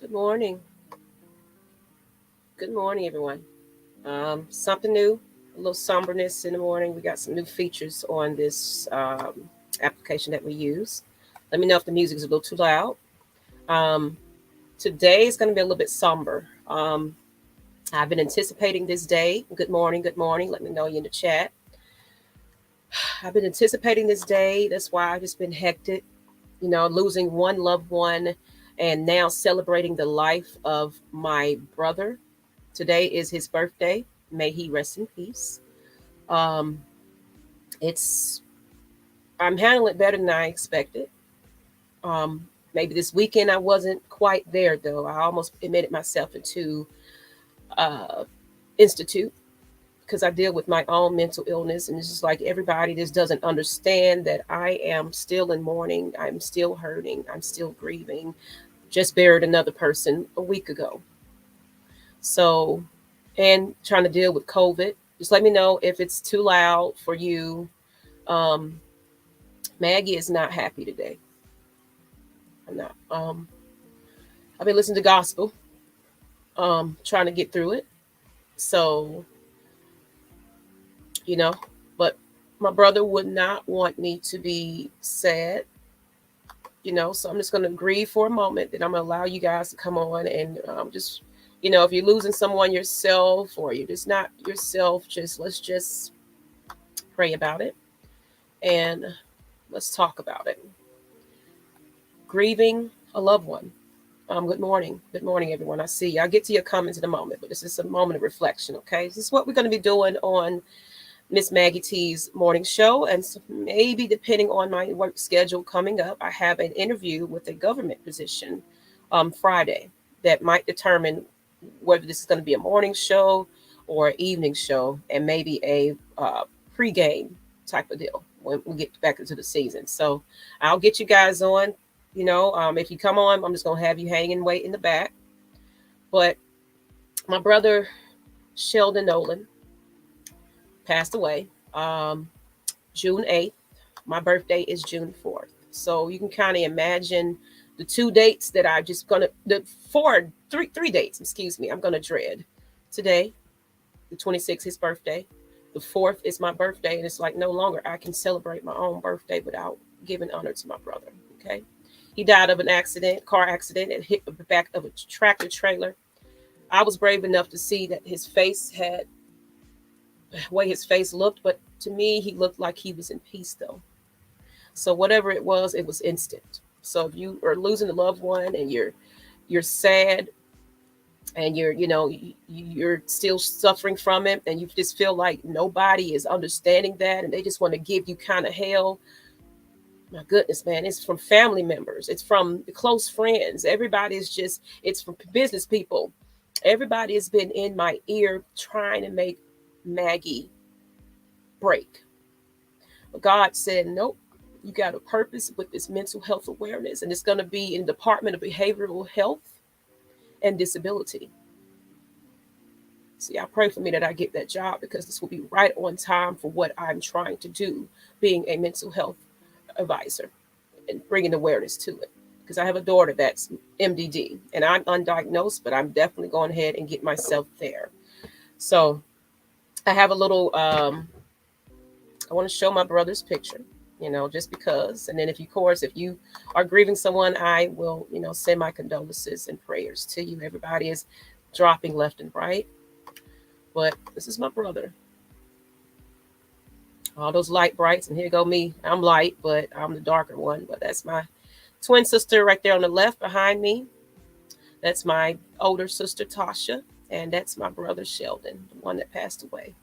Good morning. Good morning, everyone. Something new, a little somberness in the morning. We got some new features on this application that we use. Let me know if the music is a little too loud. Um, Today is going to be a little bit somber. I've been anticipating this day. Good morning. Good morning. Let me know you in the chat. I've been anticipating this day. That's why I've just been hectic, losing one loved one and now celebrating the life of my brother. Today is his birthday. May he rest in peace. Um, it's I'm handling it better than I expected. Um, Maybe this weekend I wasn't quite there though. I almost admitted myself into institute because I deal with my own mental illness, and it's just like everybody just doesn't understand that I am still in mourning. I'm still hurting. I'm still grieving. Just buried another person a week ago. So, and trying to deal with COVID. Just let me know if it's too loud for you. Um, Maggie is not happy today. I'm not. I've been listening to gospel, trying to get through it. So, you know, but my brother would not want me to be sad, so I'm just going to grieve for a moment. Then I'm going to allow you guys to come on and just, if you're losing someone yourself or you're just not yourself, let's just pray about it and let's talk about it. Grieving a loved one. Good morning. Good morning, everyone. I see you. I'll get to your comments in a moment, but this is a moment of reflection, okay? This is what we're going to be doing on Miss Maggie T's morning show. And so maybe depending on my work schedule coming up, I have an interview with a government position Friday that might determine whether this is going to be a morning show or an evening show and maybe a pregame type of deal when we get back into the season. So I'll get you guys on. If you come on, I'm just going to have you hanging, wait in the back. But my brother, Sheldon Nolan, passed away June 8th. My birthday is June 4th. So you can kind of imagine the two dates that I just gonna the three dates, excuse me, I'm gonna dread. Today, the 26th, his birthday. The 4th is my birthday, and it's like no longer I can celebrate my own birthday without giving honor to my brother. Okay. He died of an accident, car accident, and hit the back of a tractor trailer. I was brave enough to see that his face had the way his face looked, but to me, he looked like he was in peace though. So whatever it was instant. So if you are losing a loved one and you're sad and you're still suffering from it and you just feel like nobody is understanding that and they just want to give you kind of hell, my goodness, man, it's from family members, it's from the close friends, everybody is just, it's from business people. Everybody has been in my ear trying to make Maggie break. But God said, nope, you got a purpose with this mental health awareness, and it's going to be in the Department of Behavioral Health and Disability. See, I pray for me that I get that job because this will be right on time for what I'm trying to do, being a mental health advisor and bringing awareness to it. Because I have a daughter that's MDD and I'm undiagnosed, but I'm definitely going ahead and get myself there. So I have a little, I want to show my brother's picture, just because. And then if you are grieving someone, I will, send my condolences and prayers to you. Everybody is dropping left and right. But this is my brother. All those light brights, and here go me. I'm light, but I'm the darker one. But that's my twin sister right there on the left behind me. That's my older sister Tasha, and that's my brother Sheldon, the one that passed away.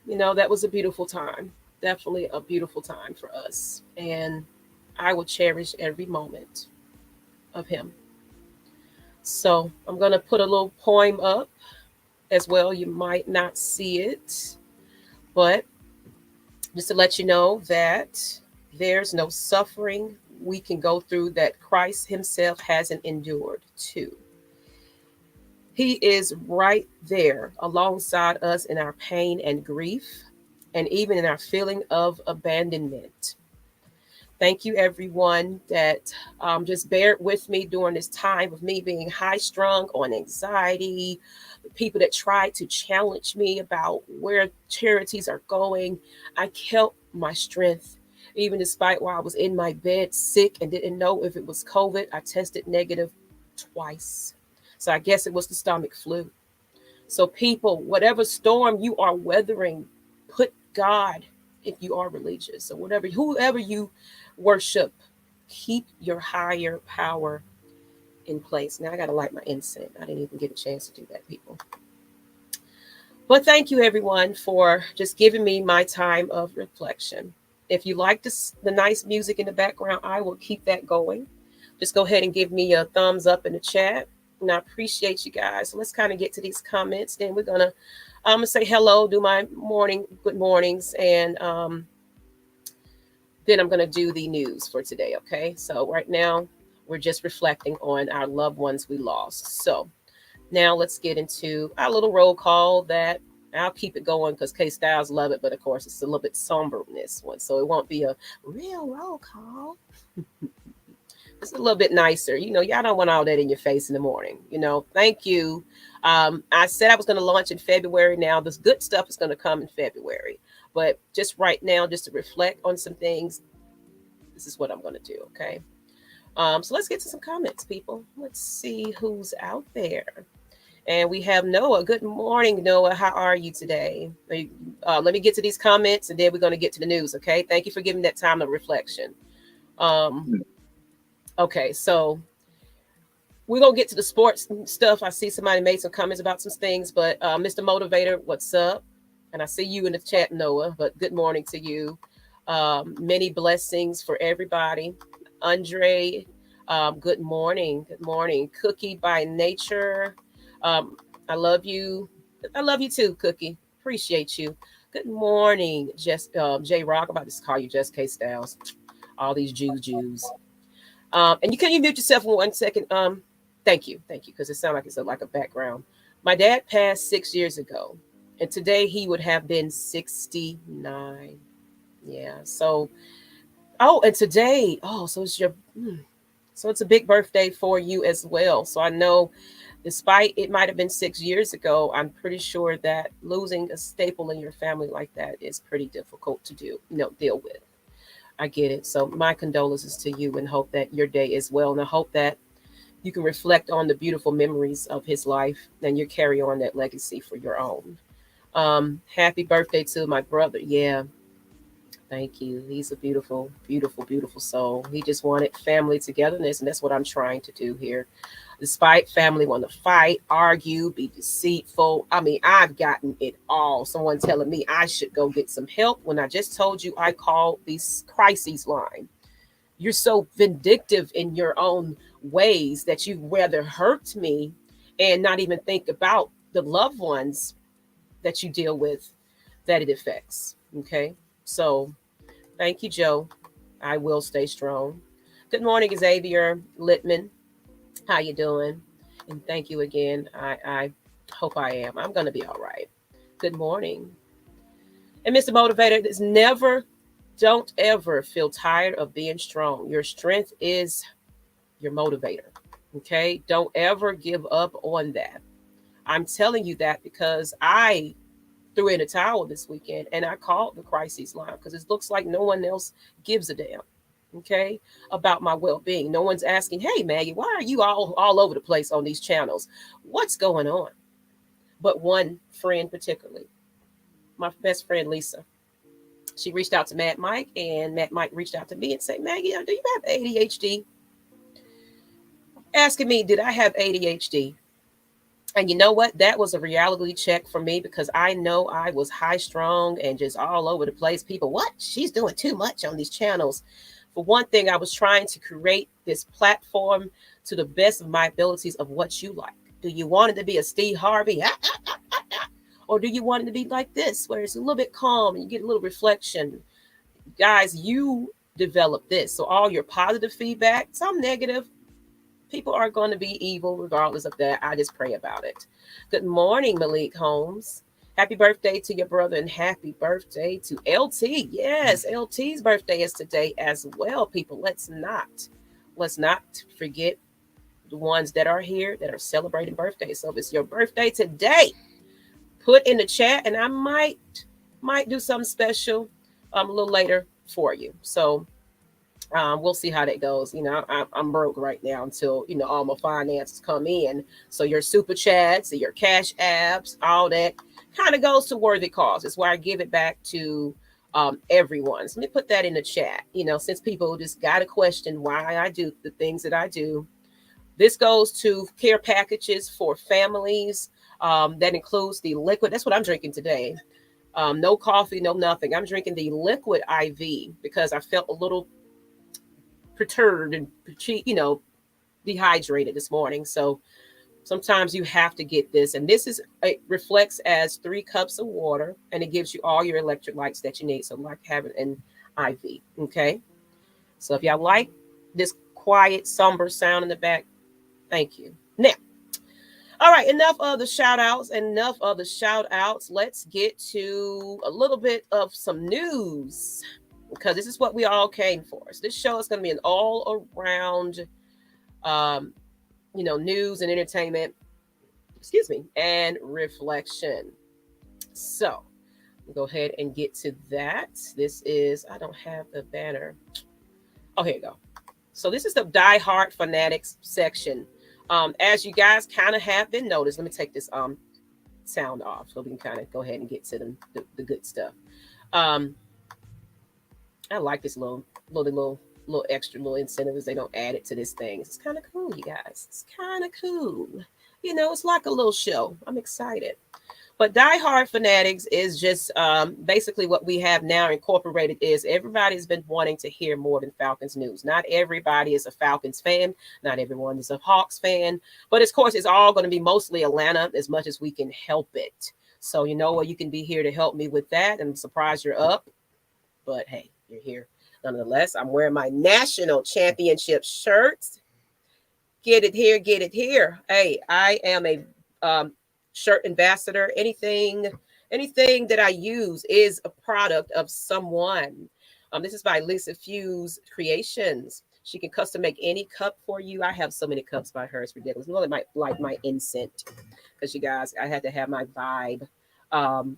That was a beautiful time. Definitely a beautiful time for us. And I will cherish every moment of him. So I'm going to put a little poem up as well. You might not see it, but just to let you know that there's no suffering we can go through that Christ himself hasn't endured too. He is right there alongside us in our pain and grief, and even in our feeling of abandonment. Thank you, everyone, that just bear with me during this time of me being high strung on anxiety. The people that tried to challenge me about where charities are going, I kept my strength. Even despite while I was in my bed sick and didn't know if it was COVID, I tested negative twice. So I guess it was the stomach flu. So, people, whatever storm you are weathering, put God, if you are religious or whatever, whoever you worship, keep your higher power in place. Now I got to light my incense. I didn't even get a chance to do that, people. But thank you, everyone, for just giving me my time of reflection. If you like this, the nice music in the background, I will keep that going. Just go ahead and give me a thumbs up in the chat. And I appreciate you guys. So let's kind of get to these comments. Then I'm gonna say hello, do my good mornings, and then I'm gonna do the news for today. Okay. So right now we're just reflecting on our loved ones we lost. So now let's get into our little roll call that I'll keep it going because K Styles love it, but of course it's a little bit somber in this one. So it won't be a real roll call. It's a little bit nicer. Y'all don't want all that in your face in the morning. Thank you. I said I was going to launch in February. Now, this good stuff is going to come in February. But just right now, just to reflect on some things, this is what I'm going to do, okay? So let's get to some comments, people. Let's see who's out there. And we have Noah. Good morning, Noah. How are you today? Let me get to these comments, and then we're going to get to the news, okay? Thank you for giving that time of reflection. Okay, so we're going to get to the sports stuff. I see somebody made some comments about some things, but Mr. Motivator, what's up? And I see you in the chat, Noah, but good morning to you. Many blessings for everybody. Andre, good morning. Good morning. Cookie by Nature. I love you. I love you too, Cookie. Appreciate you. Good morning, J Rock. I'm about to call you Just K Styles. All these Jews. And can you mute yourself for 1 second? Thank you, because it sounds like it's like a background. My dad passed 6 years ago, and today he would have been 69. Yeah. So, and today, so it's a big birthday for you as well. So I know, despite it might have been 6 years ago, I'm pretty sure that losing a staple in your family like that is pretty difficult to deal with. I get it. So my condolences to you, and hope that your day is well. And I hope that you can reflect on the beautiful memories of his life and you carry on that legacy for your own. Happy birthday to my brother. Yeah. Thank you. He's a beautiful, beautiful, beautiful soul. He just wanted family togetherness. And that's what I'm trying to do here. Despite family want to fight, argue, be deceitful. I mean, I've gotten it all. Someone telling me I should go get some help when I just told you I called this crises line. You're so vindictive in your own ways that you rather hurt me and not even think about the loved ones that you deal with that it affects. Okay. So thank you, Joe. I will stay strong. Good morning, Xavier Littman. How you doing? And thank you again. I hope I am. I'm going to be all right. Good morning. And Mr. Motivator, don't ever feel tired of being strong. Your strength is your motivator. Okay? Don't ever give up on that. I'm telling you that because I threw in a towel this weekend and I called the crises line because it looks like no one else gives a damn. Okay, about my well-being. No one's asking, hey Maggie, why are you all over the place on these channels? What's going on? But one friend particularly, my best friend Lisa, she reached out to Matt Mike, and Matt Mike reached out to me and said, Maggie, do you have ADHD? Asking me, did I have ADHD? And you know what? That was a reality check for me because I know I was high strung and just all over the place. People, what? She's doing too much on these channels. For one thing, I was trying to create this platform to the best of my abilities of what you like. Do you want it to be a Steve Harvey? Or do you want it to be like this, where it's a little bit calm and you get a little reflection? Guys, you develop this. So all your positive feedback, some negative, people are going to be evil regardless of that. I just pray about it. Good morning, Malik Holmes. Happy birthday to your brother and happy birthday to LT. Yes, LT's birthday is today as well, people. Let's not forget the ones that are here that are celebrating birthdays. So if it's your birthday today, put in the chat and I might do something special a little later for you. So we'll see how that goes. I'm broke right now until all my finances come in. So your super chats, your cash apps, all that kind of goes to worthy cause. It's where I give it back to everyone. So let me put that in the chat. Since people just got a question why I do the things that I do, this goes to care packages for families. That includes the liquid. That's what I'm drinking today. No coffee, no nothing. I'm drinking the liquid IV because I felt a little perturbed and dehydrated this morning. So sometimes you have to get this, and it reflects as 3 cups of water, and it gives you all your electrolytes that you need. So like having an IV. Okay. So if y'all like this quiet, somber sound in the back, thank you. Now, all right, enough of the shout outs. Let's get to a little bit of some news because this is what we all came for. So this show is going to be an all around, news and entertainment, and reflection. So we'll go ahead and get to that. I don't have the banner. Oh, here you go. So this is the Die Hard Fanatics section. As you guys kind of have been noticed, let me take this sound off so we can kind of go ahead and get to the good stuff. I like this little extra little incentives. They don't add it to this thing. It's kind of cool, you guys. It's kind of cool. It's like a little show. I'm excited. But Die Hard Fanatics is just basically what we have now incorporated is everybody's been wanting to hear more than Falcons news. Not everybody is a Falcons fan. Not everyone is a Hawks fan. But of course, it's all going to be mostly Atlanta as much as we can help it. So you can be here to help me with that. I'm surprised you're up. But hey, you're here. Nonetheless, I'm wearing my national championship shirts. Get it here, get it here. Hey, I am a shirt ambassador. Anything that I use is a product of someone. This is by Lisa Fuse Creations. She can custom make any cup for you. I have so many cups by her. It's ridiculous. Really like my incense because you guys, I had to have my vibe.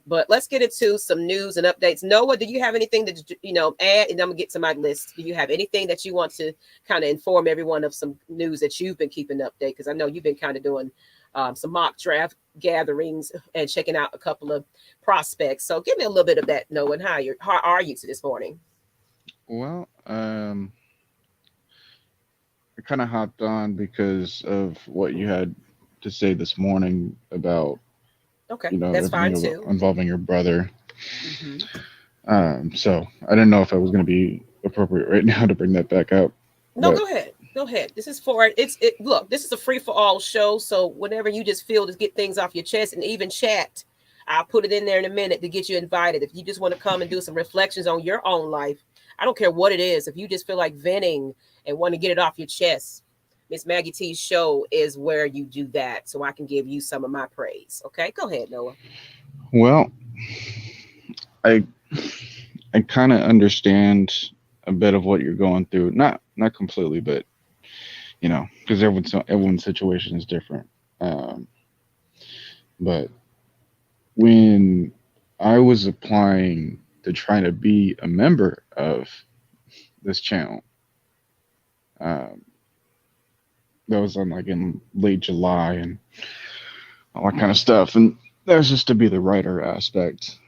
But let's get into some news and updates. Noah, do you have anything that add? And I'm gonna get to my list. Do you have anything that you want to kind of inform everyone of some news that you've been keeping update? Because I know you've been kind of doing some mock draft gatherings and checking out a couple of prospects. So give me a little bit of that, Noah. And how are you to this morning? Well, I kind of hopped on because of what you had to say this morning about okay, that's fine too, involving your brother. Mm-hmm. So I didn't know if I was going to be appropriate right now to bring that back up. No, but go ahead. This is for it. Look, this is a free for all show. So whenever you just feel to get things off your chest, and even chat, I'll put it in there in a minute to get you invited. If you just want to come and do some reflections on your own life, I don't care what it is. If you just feel like venting and want to get it off your chest, Miss Maggie T's show is where you do that. So I can give you some of my praise. Okay, go ahead, Noah. Well, I I kind of understand a bit of what you're going through. Not completely, but because everyone's situation is different. Um, but when I was applying to try to be a member of this channel, um, that was on like in late July and all that kind of stuff, and that was just to be the writer aspect.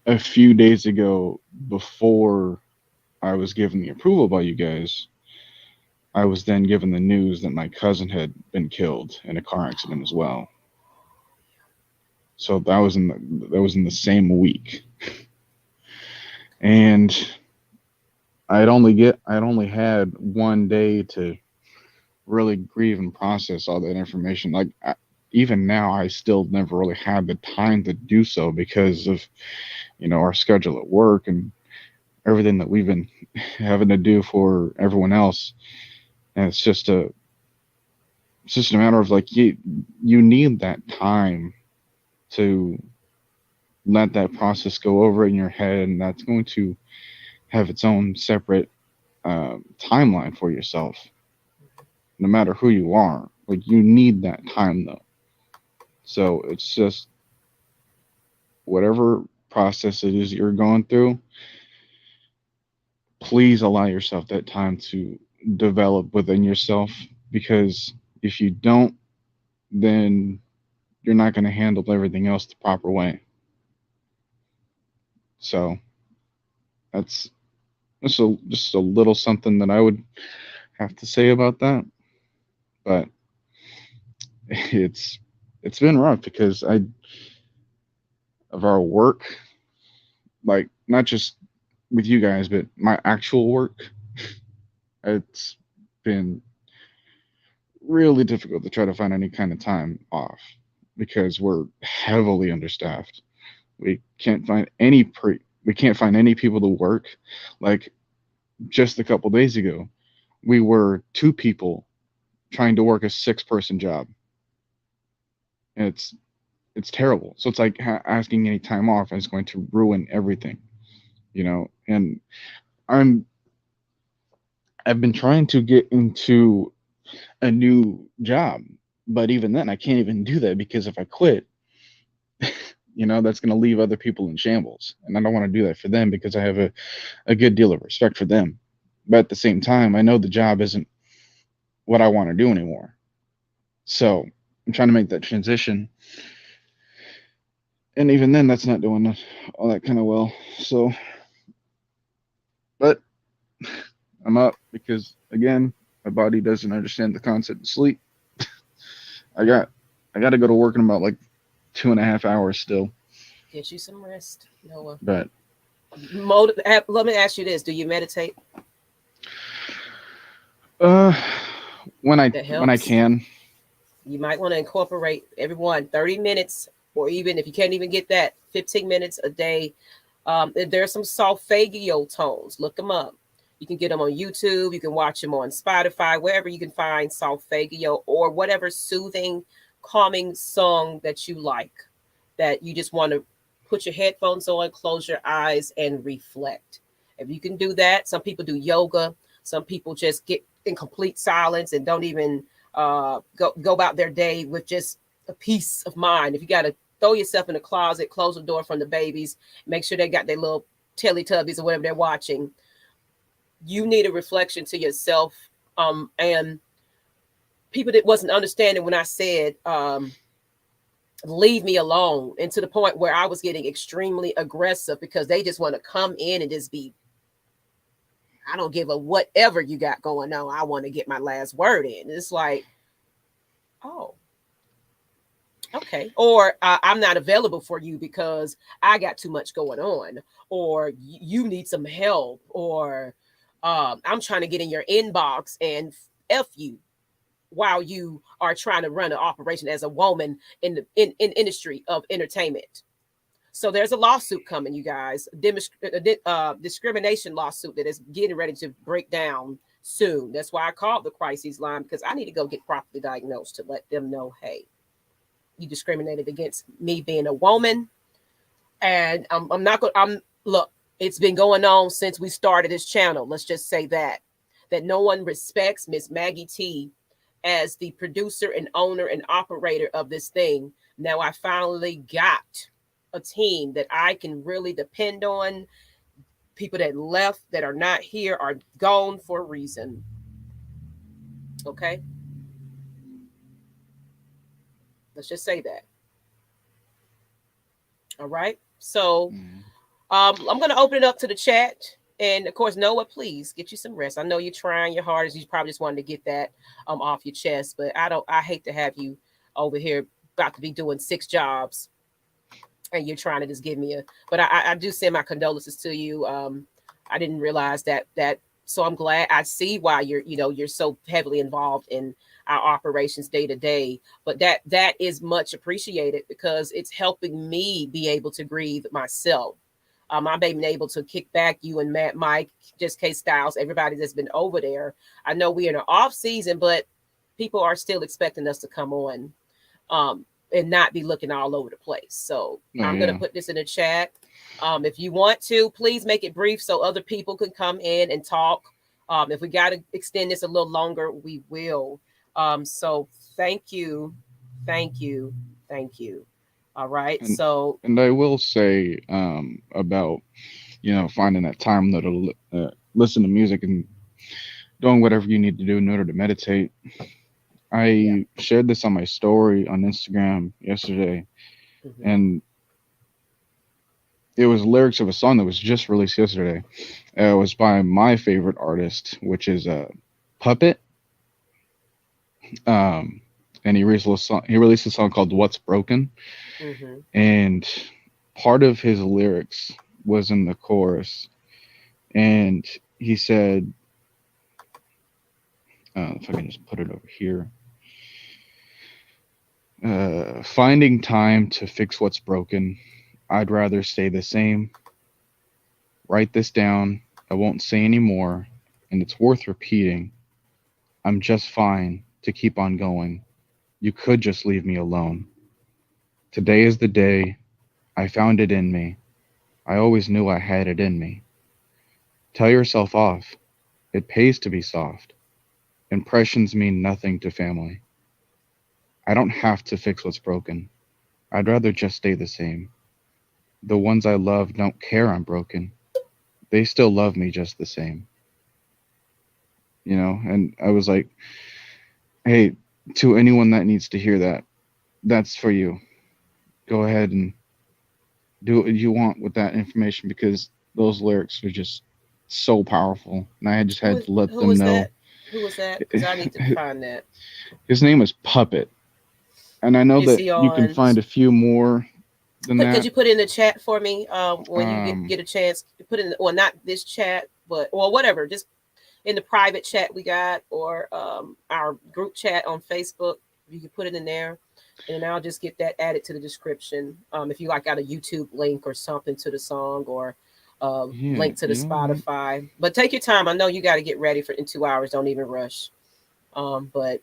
A few days ago, before I was given the approval by you guys, I was then given the news that my cousin had been killed in a car accident as well. So that was in the same week, and I'd only had one day to really grieve and process all that information. Like even now, I still never really had the time to do so because of our schedule at work and everything that we've been having to do for everyone else. And it's just it's just a matter of like you need that time to let that process go over in your head, and that's going to have its own separate timeline for yourself, no matter who you are. Like you need that time though. So it's just whatever process it is you're going through, please allow yourself that time to develop within yourself, because if you don't, then you're not going to handle everything else the proper way. So that's just a little something that I would have to say about that. But it's it's been rough because I of our work, like not just with you guys, but my actual work, it's been really difficult to try to find any kind of time off because we're heavily understaffed. We can't find any people to work. Like just a couple days ago, we were two people trying to work a six-person job. And it's terrible. So it's like asking any time off is going to ruin everything, you know. And I'm I've been trying to get into a new job, but even then I can't even do that because if I quit, that's going to leave other people in shambles, and I don't want to do that for them because I have a good deal of respect for them. But at the same time, I know the job isn't what I want to do anymore. So I'm trying to make that transition, and even then, that's not doing all that kind of well. So, but I'm up because again, my body doesn't understand the concept of sleep. I got I got to go to work in about like 2.5 hours still. Get you some rest, Noah. But Let me ask you this: do you meditate? uh, when I That when I helps. can, You might want to incorporate everyone 30 minutes, or even if you can't even get that, 15 minutes a day. There's some solfeggio tones. Look them up. You can get them on YouTube. You can watch them on Spotify, wherever you can find solfeggio or whatever soothing, calming song that you like, that you just want to put your headphones on, close your eyes, and reflect. If you can do that, some people do yoga. Some people just get in complete silence and don't even go about their day with just a peace of mind. If you got to throw yourself in the closet, close the door from the babies, make sure they got their little Teletubbies or whatever they're watching. You need a reflection to yourself. And people that wasn't understanding when I said, leave me alone, and to the point where I was getting extremely aggressive because they just want to come in and just be, I don't give a whatever you got going on. I want to get my last word in. It's like, oh, okay. Or I'm not available for you because I got too much going on, or you need some help, or I'm trying to get in your inbox and F you while you are trying to run an operation as a woman in the in industry of entertainment. So there's a lawsuit coming, you guys, discrimination lawsuit that is getting ready to break down soon. That's why I called the crisis line, because I need to go get properly diagnosed to let them know, hey, you discriminated against me being a woman, and I'm not going. I'm look. It's been going on since we started this channel. Let's just say that no one respects Miss Maggie T as the producer and owner and operator of this thing. Now I finally got a team that I can really depend on. People that left, that are not here, are gone for a reason. Okay, let's just say that. All right. So mm, I'm going to open it up to the chat. And of course, Noah, please get you some rest. I know you're trying your hardest. You probably just wanted to get that off your chest. But I hate to have you over here about to be doing six jobs, and you're trying to just give me a. But I do send my condolences to you. I didn't realize that. So I'm glad. I see why you're so heavily involved in our operations day to day. But that is much appreciated because it's helping me be able to grieve myself. I've been able to kick back, you and Mike, just K Styles, everybody that's been over there. I know we're in an off season, but people are still expecting us to come on and not be looking all over the place. So Oh, I'm going to yeah. put this in the chat. If you want to, please make it brief so other people can come in and talk. If we got to extend this a little longer, we will. So thank you, thank you, thank you. All right. And So and I will say about finding that time to listen to music and doing whatever you need to do in order to meditate. yeah. I shared this on my story on Instagram yesterday, Hmm. and it was lyrics of a song that was just released yesterday. It was by my favorite artist, which is Puppet. Um, and he released a song. He released a song called "What's Broken," Hmm. and part of his lyrics was in the chorus, and he said, if I can just put it over here, finding time to fix what's broken. I'd rather stay the same. Write this down. I won't say any more, and it's worth repeating. I'm just fine to keep on going. You could just leave me alone. Today is the day. I found it in me. I always knew I had it in me. Tell yourself off. It pays to be soft. Impressions mean nothing to family. I don't have to fix what's broken. I'd rather just stay the same. The ones I love don't care I'm broken. They still love me just the same. And I was like, hey, to anyone that needs to hear that, that's for you. Go ahead and do what you want with that information, because those lyrics were just so powerful. And I just had to let Who them was know. that? Who was that? Because I need to find that. His name is Puppet. And I know Is that he you can on? find a few more than Could that. you put in the chat for me when you Um, get a chance? Put in, well, not this chat, but or whatever. Just in the private chat we got, or our group chat on Facebook. You can put it in there, and then I'll just get that added to the description. If you like, got a YouTube link or something to the song, or yeah, link to the you know what? Spotify. But take your time. I know you got to get ready for in 2 hours. Don't even rush. But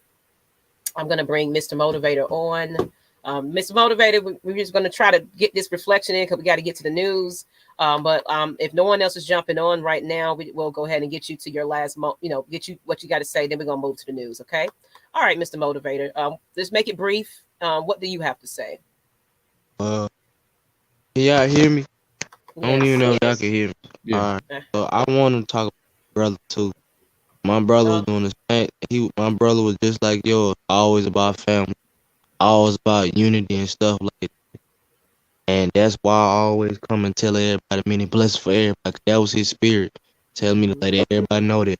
I'm going to bring Mr. Motivator on. Mr. Motivator, we're just going to try to get this reflection in because we got to get to the news. But if no one else is jumping on right now, we'll go ahead and get you to your last, get you what you got to say. Then we're going to move to the news. Okay. All right, Mr. Motivator. Let's make it brief. What do you have to say? Uh, can y'all hear me? I don't even Yes. know if y'all can hear me. Yeah. All right. Uh, So I want to talk about my brother too. My brother was uh, doing the same. My brother was just like yours, always about family, always about unity and stuff like that. And that's why I always come and tell everybody many blessings for everybody. 'Cause that was his spirit, telling me to mhm. let everybody know that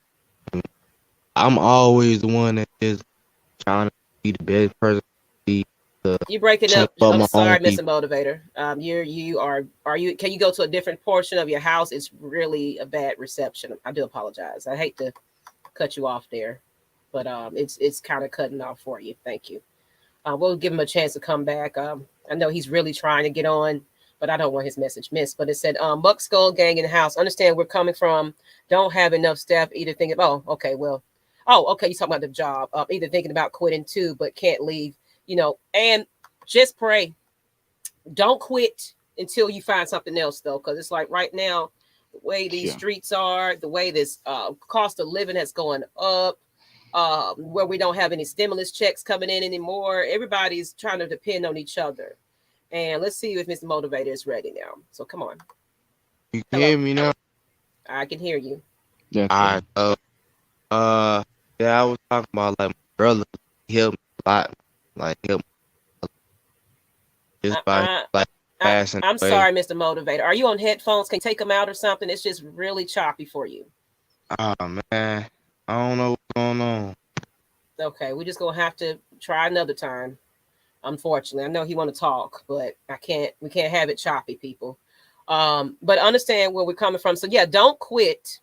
I'm always the one that is trying to be the best person, be the You breaking change up. for I'm my own sorry, Mr. people. Motivator. Are you? Can you go to a different portion of your house? It's really a bad reception. I do apologize. I hate to cut you off there, but it's kind of cutting off for you. Thank you. We'll give him a chance to come back. I know he's really trying to get on, but I don't want his message missed. But it said, Buck Skull Gang in the house. Understand where we're coming from. Don't have enough staff. Either thinking, oh, okay, well, oh, okay, you talking about the job. Either thinking about quitting too, but can't leave. And just pray. Don't quit until you find something else, though, because it's like right now, the way these Yeah. streets are, the way this cost of living has gone up, where we don't have any stimulus checks coming in anymore. Everybody's trying to depend on each other. And let's see if Mr. Motivator is ready now. So come on. You can Hello. hear me now? I can hear you. That's All better. right. Yeah, I was talking about like my brother. He helped me a lot. Like help just I, by I, like passing I'm away. sorry, Mr. Motivator. Are you on headphones? Can you take them out or something? It's just really choppy for you. Oh man, I don't know what's going on. Okay, we're just gonna have to try another time. Unfortunately, I know he want to talk, but I can't. We can't have it choppy, people. But understand where we're coming from. So yeah, don't quit.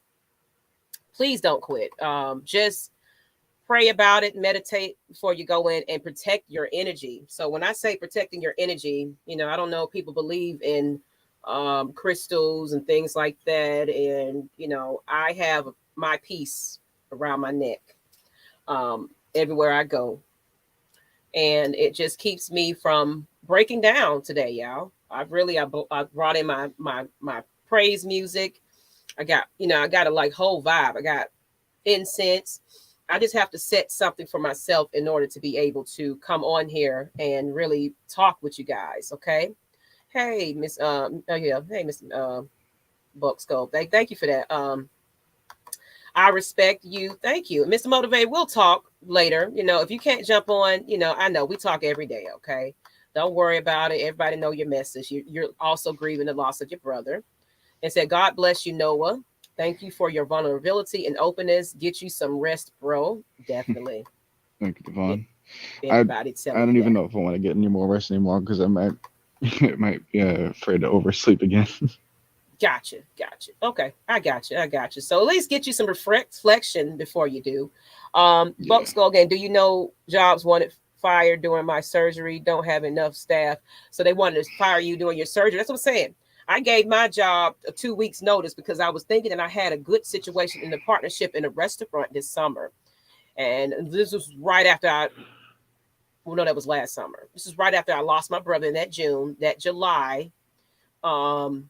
Please don't quit. Just pray about it, meditate before you go in, and protect your energy. So when I say protecting your energy, I don't know, people believe in crystals and things like that, and I have my piece around my neck. everywhere I go. And it just keeps me from breaking down today, y'all. I brought in my praise music. I got, I got a like whole vibe. I got incense. I just have to set something for myself in order to be able to come on here and really talk with you guys. Okay. Hey, Miss oh yeah, hey Miss Buck Skull. Thank you for that. I respect you. Thank you. Mr. Motivate, we'll talk later. If you can't jump on, I know we talk every day, okay? Don't worry about it. Everybody know your message. You're also grieving the loss of your brother. And said, God bless you, Noah. Thank you for your vulnerability and openness. Get you some rest, bro. Definitely. Thank you, Devon. Everybody I telling don't you even that. know if I want to get any more rest anymore because I might it might be afraid to oversleep again. Gotcha. Okay, I got you. So at least get you some reflection before you do. Buck Yeah. Skull Gang, do you know jobs wanted fired during my surgery? Don't have enough staff, so they wanted to fire you during your surgery. That's what I'm saying. I gave my job a 2 weeks notice because I was thinking that I had a good situation in the partnership in a restaurant this summer, and this was right after well, no, that was last summer. This is right after I lost my brother in that June, that July. Um,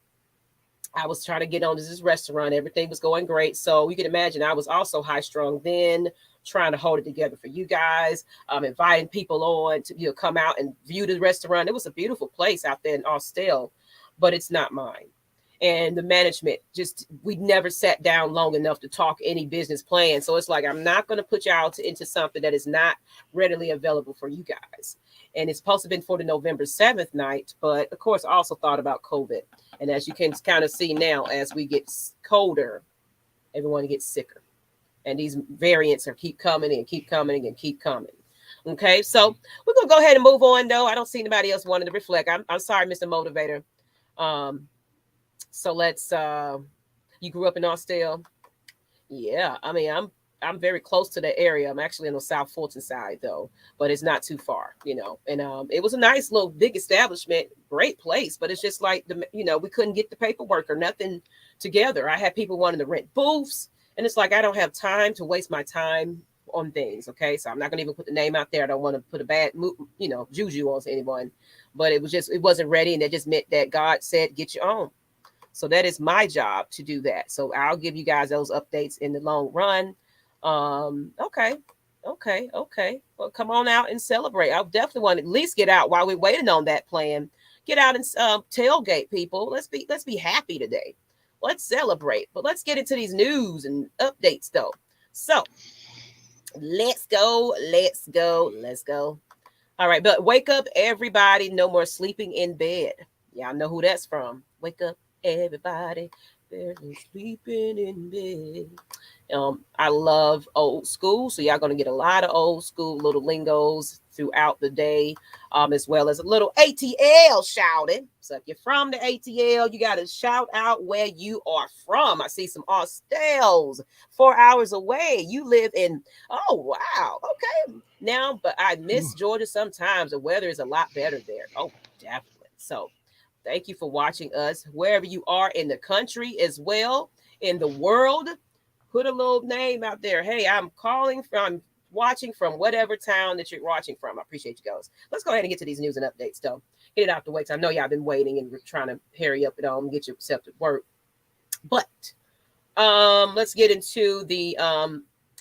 I was trying to get on to this restaurant. Everything was going great. So you can imagine I was also high strung then, trying to hold it together for you guys, inviting people on to come out and view the restaurant. It was a beautiful place out there in Austell, but it's not mine. And the management just, we never sat down long enough to talk any business plan. So it's like, I'm not going to put y'all into something that is not readily available for you guys. And it's supposed to have been for the November 7th night. But of course, I also thought about COVID. And as you can kind of see now, as we get colder, everyone gets sicker. And these variants are keep coming and keep coming and keep coming. Okay, so we're gonna go ahead and move on though. I don't see anybody else wanting to reflect. I'm sorry, Mr. Motivator. So let's you grew up in Austell. Yeah, I mean I'm very close to the area. I'm actually on the South Fulton side though, but it's not too far, And it was a nice little big establishment, great place, but it's just like we couldn't get the paperwork or nothing together. I had people wanting to rent booths, and it's like I don't have time to waste my time on things. Okay, so I'm not gonna even put the name out there. I don't want to put a bad juju on anyone, but it wasn't ready, and that just meant that God said get your own. So that is my job to do that. So I'll give you guys those updates in the long run. Okay. Well, come on out and celebrate. I definitely want to at least get out while we're waiting on that plan. Get out and tailgate, people. Let's be happy today. Let's celebrate. But let's get into these news and updates though. So let's go. All right, but wake up, everybody. No more sleeping in bed. Y'all know who that's from. Wake up, everybody. Barely sleeping in bed. I love old school, so y'all gonna get a lot of old school little lingos throughout the day, as well as a little ATL shouting. So if you're from the ATL, you gotta shout out where you are from. I see some Austels 4 hours away. You live in, oh wow, okay. Now, but I miss Georgia sometimes. The weather is a lot better there. Oh, definitely. So thank you for watching us wherever you are in the country as well, in the world. Put a little name out there. Hey, I'm watching from whatever town that you're watching from. I appreciate you guys. Let's go ahead and get to these news and updates, though. Get it out the way. I know y'all been waiting and we're trying to hurry up and get yourself to work. But let's get into the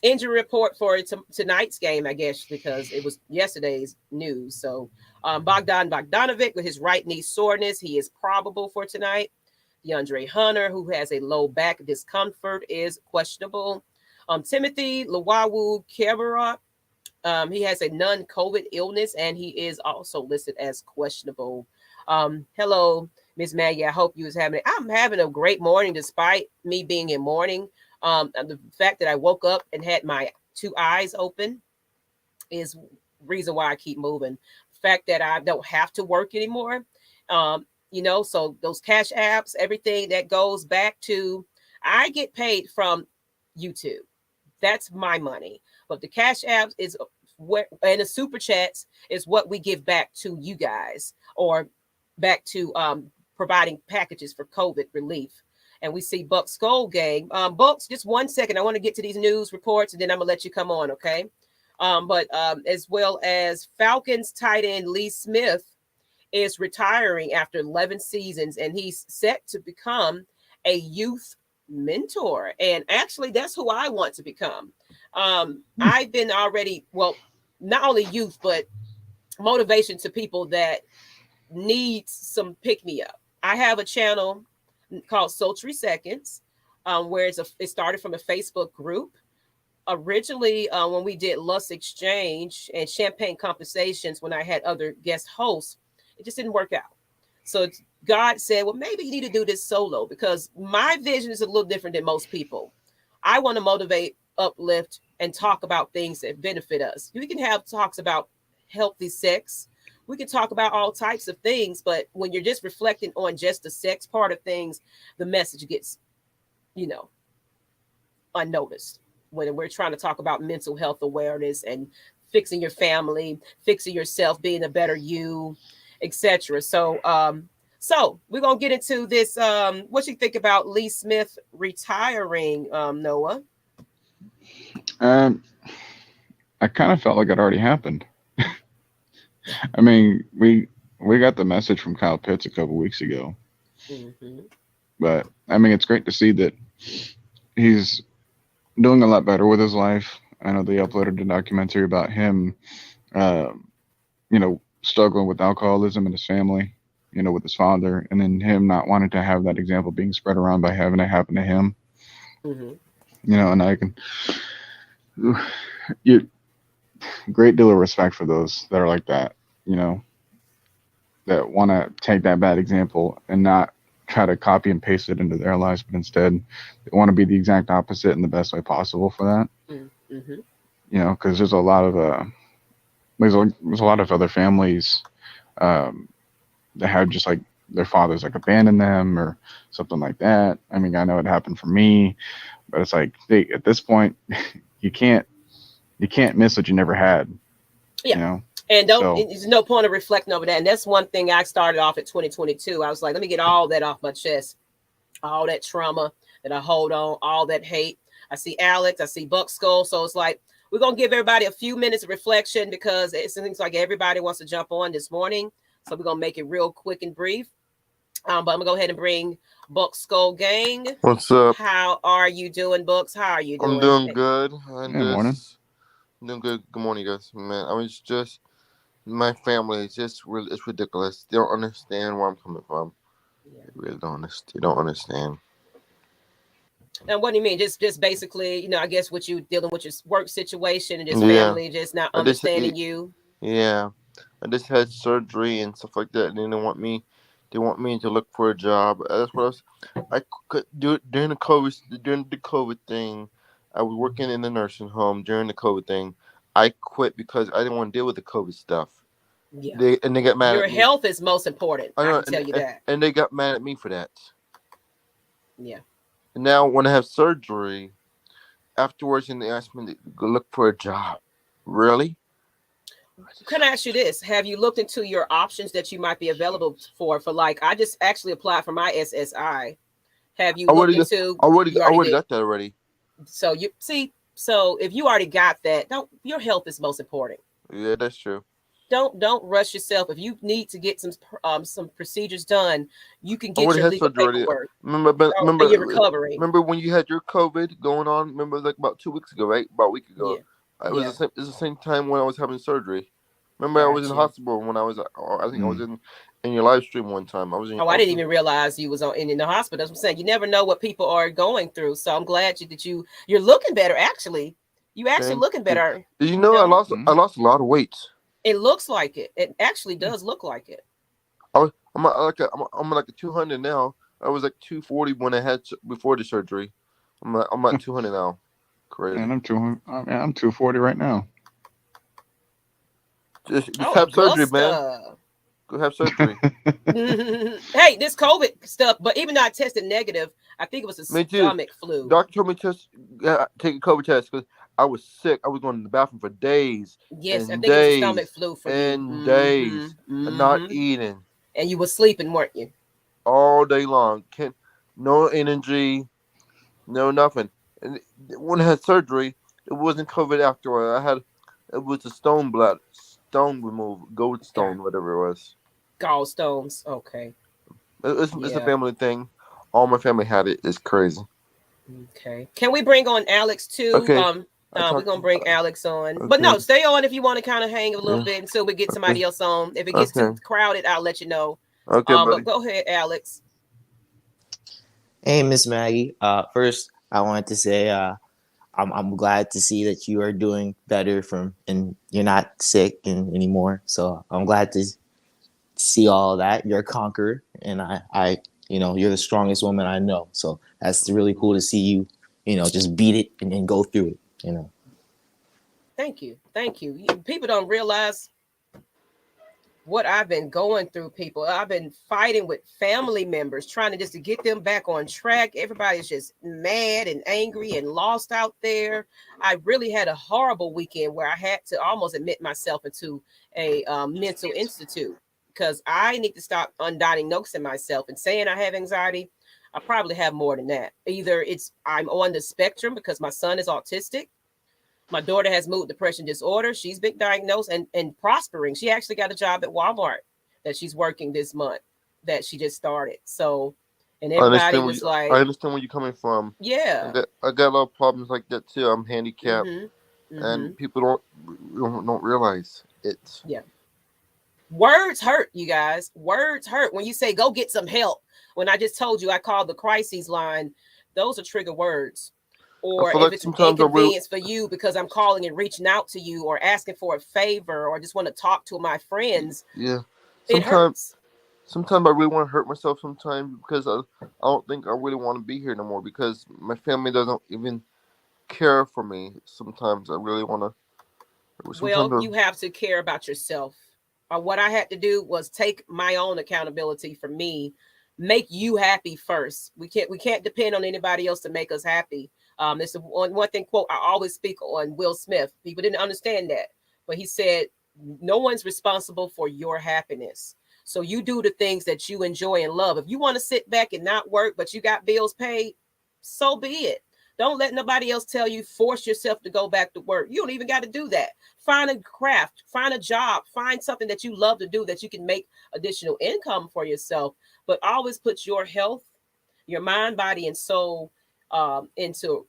injury report for tonight's game, I guess, because it was yesterday's news. So Bogdan Bogdanovic with his right knee soreness, he is probable for tonight. DeAndre Hunter, who has a low back discomfort, is questionable. Timothy Lawawu Kebarot, he has a non-COVID illness, and he is also listed as questionable. Hello, Miss Maggie. I hope you was I'm having a great morning despite me being in mourning. The fact that I woke up and had my two eyes open is reason why I keep moving. The fact that I don't have to work anymore. So those cash apps, everything that goes back to, I get paid from YouTube. That's my money. But the cash apps is where, and the super chats is what we give back to you guys, or back to providing packages for COVID relief. And we see Buck Skull Gang. Bucks, just 1 second. I want to get to these news reports, and then I'm gonna let you come on, okay? But as well as Falcons tight end Lee Smith is retiring after 11 seasons, and he's set to become a youth mentor. And actually, that's who I want to become. I've been already, well, not only youth, but motivation to people that need some pick me up. I have a channel called Sultry Seconds, where it started from a Facebook group. Originally, when we did Lust Exchange and Champagne Conversations, when I had other guest hosts, it just didn't work out. So God said, well, maybe you need to do this solo, because my vision is a little different than most people. I want to motivate, uplift, and talk about things that benefit us. We can have talks about healthy sex. We can talk about all types of things, but when you're just reflecting on just the sex part of things, the message gets, you know, unnoticed. When we're trying to talk about mental health awareness and fixing your family, fixing yourself, being a better you, etc. So we're gonna get into this. What you think about Lee Smith retiring, Noah? Um, I kind of felt like it already happened. I mean, we got the message from Kyle Pitts a couple weeks ago, Mm-hmm. but I mean, it's great to see that he's doing a lot better with his life. I know they uploaded a documentary about him, uh, struggling with alcoholism in his family, with his father, and then him not wanting to have that example being spread around by having it happen to him. Mm-hmm. And I can, you, great deal of respect for those that are like that, that want to take that bad example and not try to copy and paste it into their lives, but instead they want to be the exact opposite in the best way possible for that. Mm-hmm. Because there's a lot of there's a lot of other families um, that have just like their fathers like abandon them or something like that. I mean, I know it happened for me, but it's like at this point, you can't miss what you never had. Yeah. You know. And So there's no point of reflecting over that. And that's one thing I started off at 2022. I was like, let me get all that off my chest, all that trauma that I hold on, all that hate. I see Alex, I see Buck Skull. So it's like, we're going to give everybody a few minutes of reflection, because it seems like everybody wants to jump on this morning. So we're going to make it real quick and brief. But I'm going to go ahead and bring Buck Skull Gang. What's up? How are you doing, Bucks? How are you I'm doing? doing good. good morning. Doing good. Good morning, guys. Man, I was just my family is just really it's ridiculous. They don't understand where I'm coming from. Yeah. They really don't understand. They don't understand. And what do you mean? Just basically, I guess what you dealing with your work situation and just Yeah, family just not I just understanding you. yeah, I just had surgery and stuff like that, and then they want me to look for a job. That's what I could do during the COVID thing. I was working in the nursing home during the COVID thing. I quit because I didn't want to deal with the COVID stuff. Yeah. They got mad Your at me. health is most important. I I know, can tell you that. and they got mad at me for that. Yeah. And now when I have surgery afterwards, and they asked me to go look for a job. Really? Can I ask you this? Have you looked into your options that you might be available for like, I just actually applied for my SSI. Have you looked into you already already did? got that already. So you see, so if you already got that, your health is most important. Yeah, that's true. Don't rush yourself. If you need to get some procedures done, you can I get already your had legal surgery already. paperwork. Remember, And you're recovering. remember when you had your COVID going on? Remember, like about 2 weeks ago, right? About a week ago. Yeah. It was Yeah. it was the same time when I was having surgery. Remember, I was in the Gotcha. hospital when I was. I think I was in your live stream one time. I was in. Oh, I didn't even realize you was in the hospital. That's what I'm saying. You never know what people are going through. So I'm glad you're looking better. Actually, you actually looking better. Did you know I lost a lot of weight? It looks like it. It actually does look like it. I'm like a 200 now. I was like 240 when I had before the surgery. I'm at 200 now. Crazy. And I'm 200. I'm 240 right now. Just have surgery, man. Go have surgery. Hey, this COVID stuff. But even though I tested negative, I think it was a stomach flu. Doctor told me to take a COVID test because I was sick. I was going to the bathroom for days. Yes, and I think days, it was a stomach flu for and days, and not eating. And you were sleeping, weren't you? All day long. No energy, no nothing. And when I had surgery, it wasn't COVID afterward. It was a stone removal, gold Got stone, whatever it was. gallstones. Okay. It's a Yeah. family thing. All my family had it. It's crazy. Okay. Can we bring on Alex too? Okay, I We're talked. gonna bring Alex on, but Okay, no, stay on if you want to kind of hang a little yeah, bit until we get okay, somebody else on. If it gets too okay, crowded, I'll let you know. okay, But buddy. go ahead, Alex. Hey, Miss Maggie. First, I wanted to say I'm glad to see that you are doing better and you're not sick anymore. So I'm glad to see all that. You're a conqueror, and you're the strongest woman I know. So that's really cool to see you, just beat it and go through it. Thank you, thank you. People don't realize what I've been going through, people. I've been fighting with family members, trying to just to get them back on track. Everybody's just mad and angry and lost out there. I really had a horrible weekend where I had to almost admit myself into a mental institute because I need to stop undiagnosing myself and saying I have anxiety. I probably have more than that. Either it's I'm on the spectrum because my son is autistic. My daughter has mood depression disorder. She's been diagnosed and prospering. She actually got a job at Walmart that she's working this month that she just started. So, and I everybody understand. was I like, understand where you're coming from. yeah. I got a lot of problems like that too. I'm handicapped, Mm-hmm. Mm-hmm. and people don't realize it. Yeah. Words hurt, you guys. Words hurt. When you say go get some help, when I just told you I called the crises line, those are trigger words. I Or feel if like it's an sometimes I really, inconvenience for you because I'm calling and reaching out to you or asking for a favor or just want to talk to my friends, yeah. it Sometimes hurts. Sometimes I really want to hurt myself sometimes because I don't think I really want to be here no more because my family doesn't even care for me. Sometimes I really want to. Sometimes Well, you have to care about yourself. What I had to do was take my own accountability for me, make you happy first. We can't depend on anybody else to make us happy. It's the one thing quote I always speak on Will Smith. People didn't understand that, but he said, "No one's responsible for your happiness. So you do the things that you enjoy and love. If you want to sit back and not work, but you got bills paid, so be it. Don't let nobody else tell you, force yourself to go back to work. You don't even got to do that. Find a craft, find a job, find something that you love to do that you can make additional income for yourself. But always put your health, your mind, body, and soul into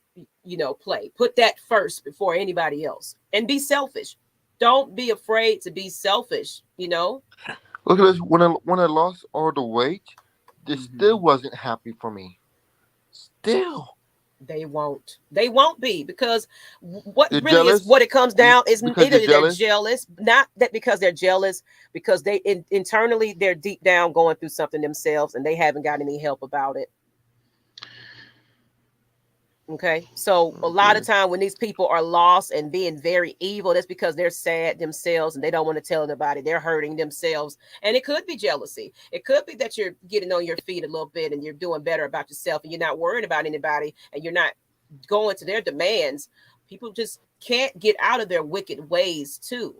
play. Put that first before anybody else, and be selfish. Don't be afraid to be selfish. look at this. When I lost all the weight, this still wasn't happy for me. Still, They won't. They won't be because what you're really is jealous what it comes down is because you're either they're jealous. jealous, not that because they're jealous, because internally they're deep down going through something themselves and they haven't got any help about it. Okay. So a lot of Okay. time when these people are lost and being very evil, that's because they're sad themselves and they don't want to tell anybody. They're hurting themselves. And it could be jealousy. It could be that you're getting on your feet a little bit and you're doing better about yourself and you're not worrying about anybody and you're not going to their demands. People just can't get out of their wicked ways too.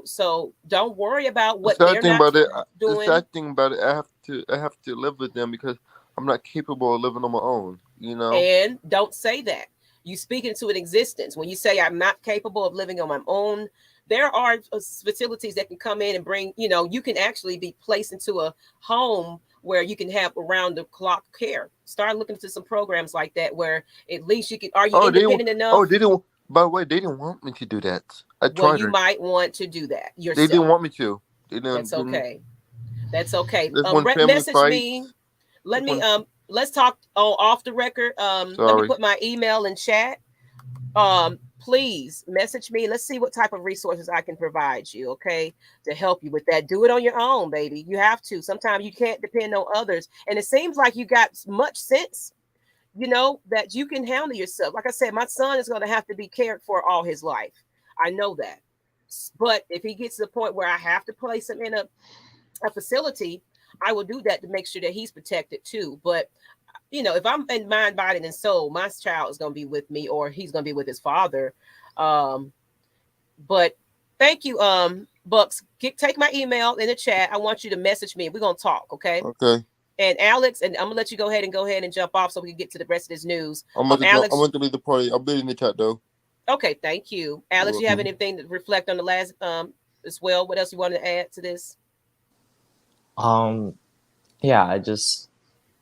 So don't worry about The what sad they're thing not about it, the doing. sad thing about it, I have to live with them because I'm not capable of living on my own. You know. And don't say that. You speak into an existence. When you say I'm not capable of living on my own, there are facilities that can come in and you can actually be placed into a home where you can have around the clock care. Start looking into some programs like that where at least you can, are you Oh, they didn't. independent Oh, enough? they didn't. By the way, they didn't want me to do that. I Well, tried you it. might want to do that They didn't yourself. want me to. They That's didn't. okay. That's okay. This one family Message me. fights. Let This me one. let's talk off the record. Let me Sorry. put my email in chat. Please message me. Let's see what type of resources I can provide you, okay, to help you with that. Do it on your own, baby. You have to. Sometimes you can't depend on others. And it seems like you got much sense, that you can handle yourself. Like I said, my son is going to have to be cared for all his life. I know that. But if he gets to the point where I have to place him in a facility, I will do that to make sure that he's protected too. But if I'm in mind, body, and soul, my child is going to be with me, or he's going to be with his father. Um, but thank you, Bucks. Take my email in the chat. I want you to message me. We're going to talk, okay? Okay. And Alex, and I'm gonna let you go ahead and jump off so we can get to the rest of this news. I'm about to go. I'm Alex, about to leave the party. I'll be in the chat though. Okay, thank you. You're Alex, you have welcome. anything to reflect on the last as well? What else you wanted to add to this? Um, yeah, I just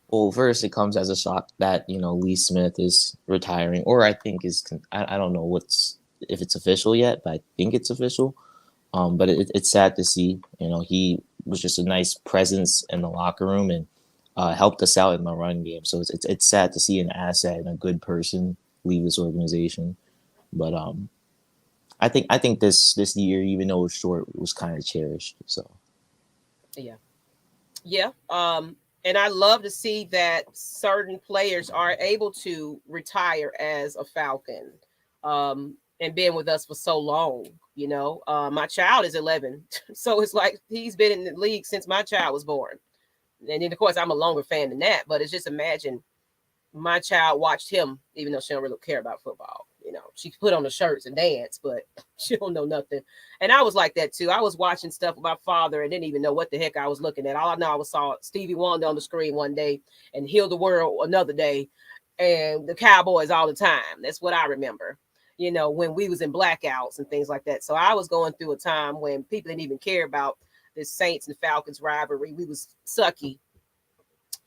well, first it comes as a shock that Lee Smith is retiring, or I think I don't know if it's official yet, but I think it's official. But it's sad to see. He was just a nice presence in the locker room and helped us out in the run game. So it's sad to see an asset and a good person leave this organization. But I think this year, even though it was short, was kind of cherished. So Yeah. Yeah. And I love to see that certain players are able to retire as a Falcon, and been with us for so long. My child is 11, so it's like he's been in the league since my child was born. And then, of course, I'm a longer fan than that. But it's just imagine my child watched him, even though she don't really care about football. She put on the shirts and dance, but she don't know nothing. And I was like that too. I was watching stuff with my father and didn't even know what the heck I was looking at. All I know, I saw Stevie Wonder on the screen one day and Heal the World another day, and the Cowboys all the time. That's what I remember. When we was in blackouts and things like that. So I was going through a time when people didn't even care about the Saints and Falcons rivalry. We was sucky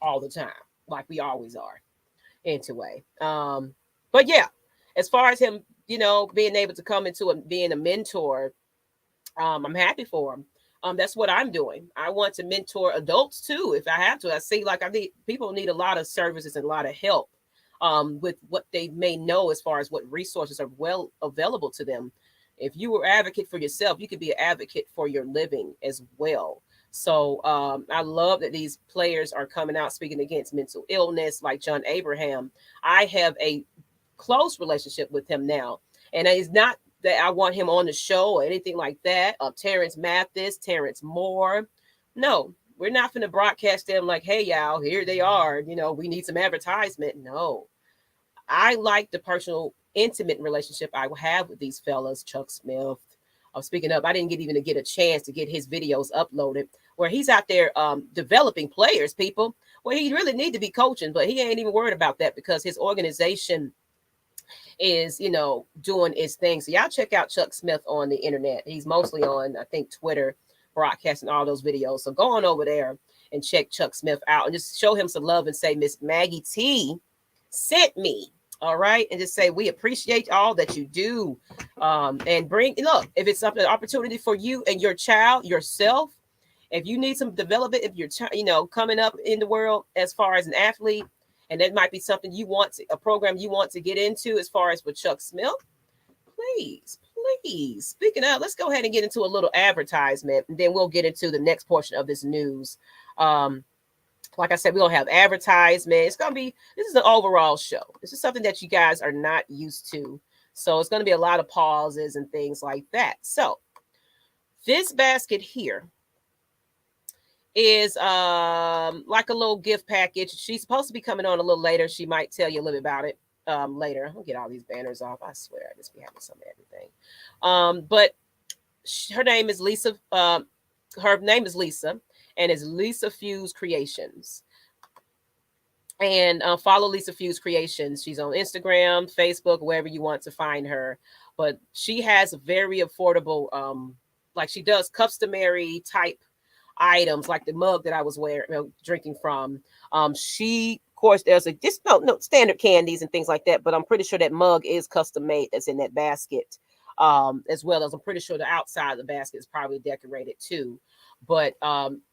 all the time, like we always are. Anyway, but yeah, as far as him, being able to come into being a mentor, I'm happy for him. That's what I'm doing. I want to mentor adults too, if I have to. I see, like, I need people need a lot of services and a lot of help, with what they may know as far as what resources are well available to them. If you were advocate for yourself, you could be an advocate for your living as well. So I love that these players are coming out speaking against mental illness, like John Abraham. I have a close relationship with him now, and it's not that I want him on the show or anything like that. Terrence Mathis, Terrence Moore. No, we're not going to broadcast them like, hey, y'all, here they are. We need some advertisement. No, I like the personal, intimate relationship I have with these fellas. Chuck Smith. Speaking of, I didn't even get a chance to get his videos uploaded where he's out there developing players, people. Well, he really need to be coaching, but he ain't even worried about that because his organization is, doing its thing. So y'all check out Chuck Smith on the internet. He's mostly on, I think, Twitter, broadcasting all those videos. So go on over there and check Chuck Smith out and just show him some love and say, Miss Maggie T sent me. All right. And just say, we appreciate all that you do. And look, if it's an opportunity for you and your child, yourself, if you need some development, if you're, coming up in the world as far as an athlete, and that might be something a program you want to get into as far as with Chuck Smith, please. Speaking of, let's go ahead and get into a little advertisement, and then we'll get into the next portion of this news. Like I said, we're going to have advertisement. This is an overall show. This is something that you guys are not used to. So it's going to be a lot of pauses and things like that. So this basket here is like a little gift package. She's supposed to be coming on a little later. She might tell you a little bit about it later. I'll get all these banners off. I swear, I just be having some of everything. But her name is Lisa. Her name is Lisa, and it's Lisa Fuse Creations. And follow Lisa Fuse Creations. She's on Instagram, Facebook, wherever you want to find her. But she has a very affordable, like she does customary type items, like the mug that I was drinking from. She, of course, there's no standard candies and things like that, but I'm pretty sure that mug is custom made that's in that basket. As well as I'm pretty sure the outside of the basket is probably decorated too. But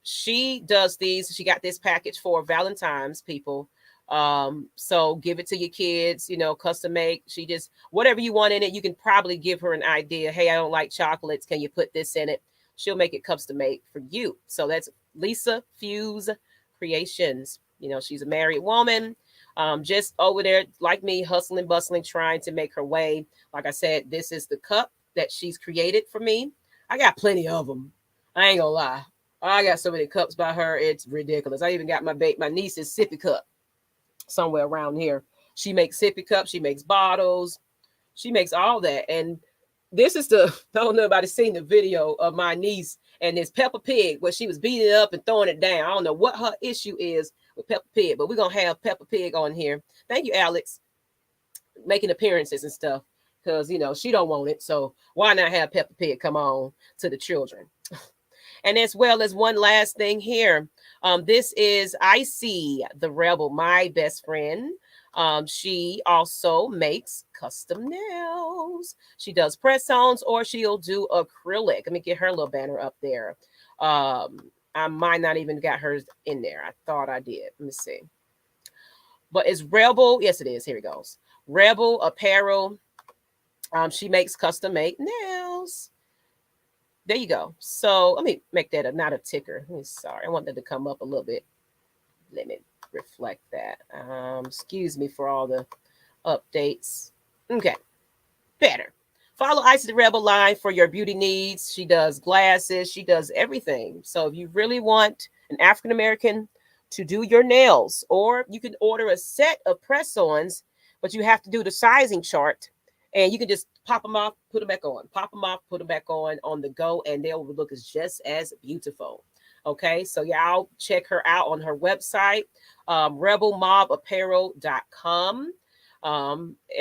she does these. She got this package for Valentine's, people. So give it to your kids, custom make. She just, whatever you want in it, you can probably give her an idea. Hey, I don't like chocolates. Can you put this in it? She'll make it custom made for you. So that's Lisa Fuse Creations. She's a married woman, just over there like me, hustling, bustling, trying to make her way. Like I said, this is the cup that she's created for me. I got plenty of them. I ain't gonna lie. I got so many cups by her. It's ridiculous. I even got my niece's sippy cup somewhere around here. She makes sippy cups. She makes bottles. She makes all that. And this is I don't know if anybody's seen the video of my niece and this Peppa Pig where she was beating it up and throwing it down. I don't know what her issue is with Peppa Pig, but we're going to have Peppa Pig on here. Thank you, Alex, making appearances and stuff. because she don't want it. So why not have Peppa Pig come on to the children? And as well as one last thing here, this is Icy the Rebel, my best friend. She also makes custom nails. She does press-ons or she'll do acrylic. Let me get her little banner up there. I might not even got hers in there. I thought I did. Let me see. But it's Rebel. Yes, it is. Here it goes. Rebel Apparel. She makes custom made nails. There you go. So let me make that not a ticker. Sorry, I want that to come up a little bit. Let me reflect that. Excuse me for all the updates. Okay, better. Follow Icy the Rebel line for your beauty needs. She does glasses. She does everything. So if you really want an African American to do your nails, or you can order a set of press-ons, but you have to do the sizing chart. And you can just pop them off, put them back on, pop them off, put them back on the go, and they'll look just as beautiful. Okay, so y'all check her out on her website, rebelmobapparel.com.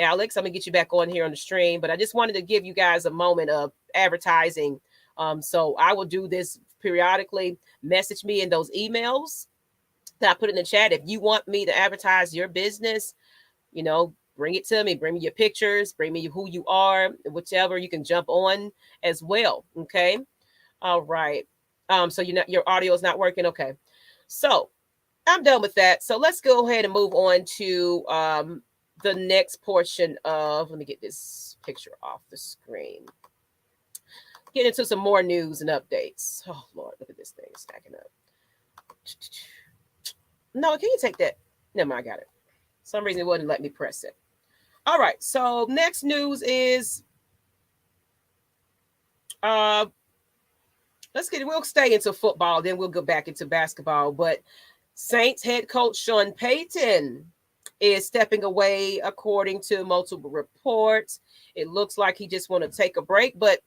Alex, I'm gonna get you back on here on the stream, but I just wanted to give you guys a moment of advertising. So I will do this periodically. Message me in those emails that I put in the chat. If you want me to advertise your business, bring it to me. Bring me your pictures. Bring me who you are, whichever. You can jump on as well. Okay. All right. So your audio is not working. Okay. So I'm done with that. So let's go ahead and move on to the next portion of. Let me get this picture off the screen. Get into some more news and updates. Oh Lord, look at this thing stacking up. No, can you take that? Never mind, I got it. For some reason it wouldn't let me press it. All right, so next news is we'll stay into football, then we'll go back into basketball. But Saints head coach Sean Payton is stepping away, according to multiple reports. It looks like he just want to take a break. But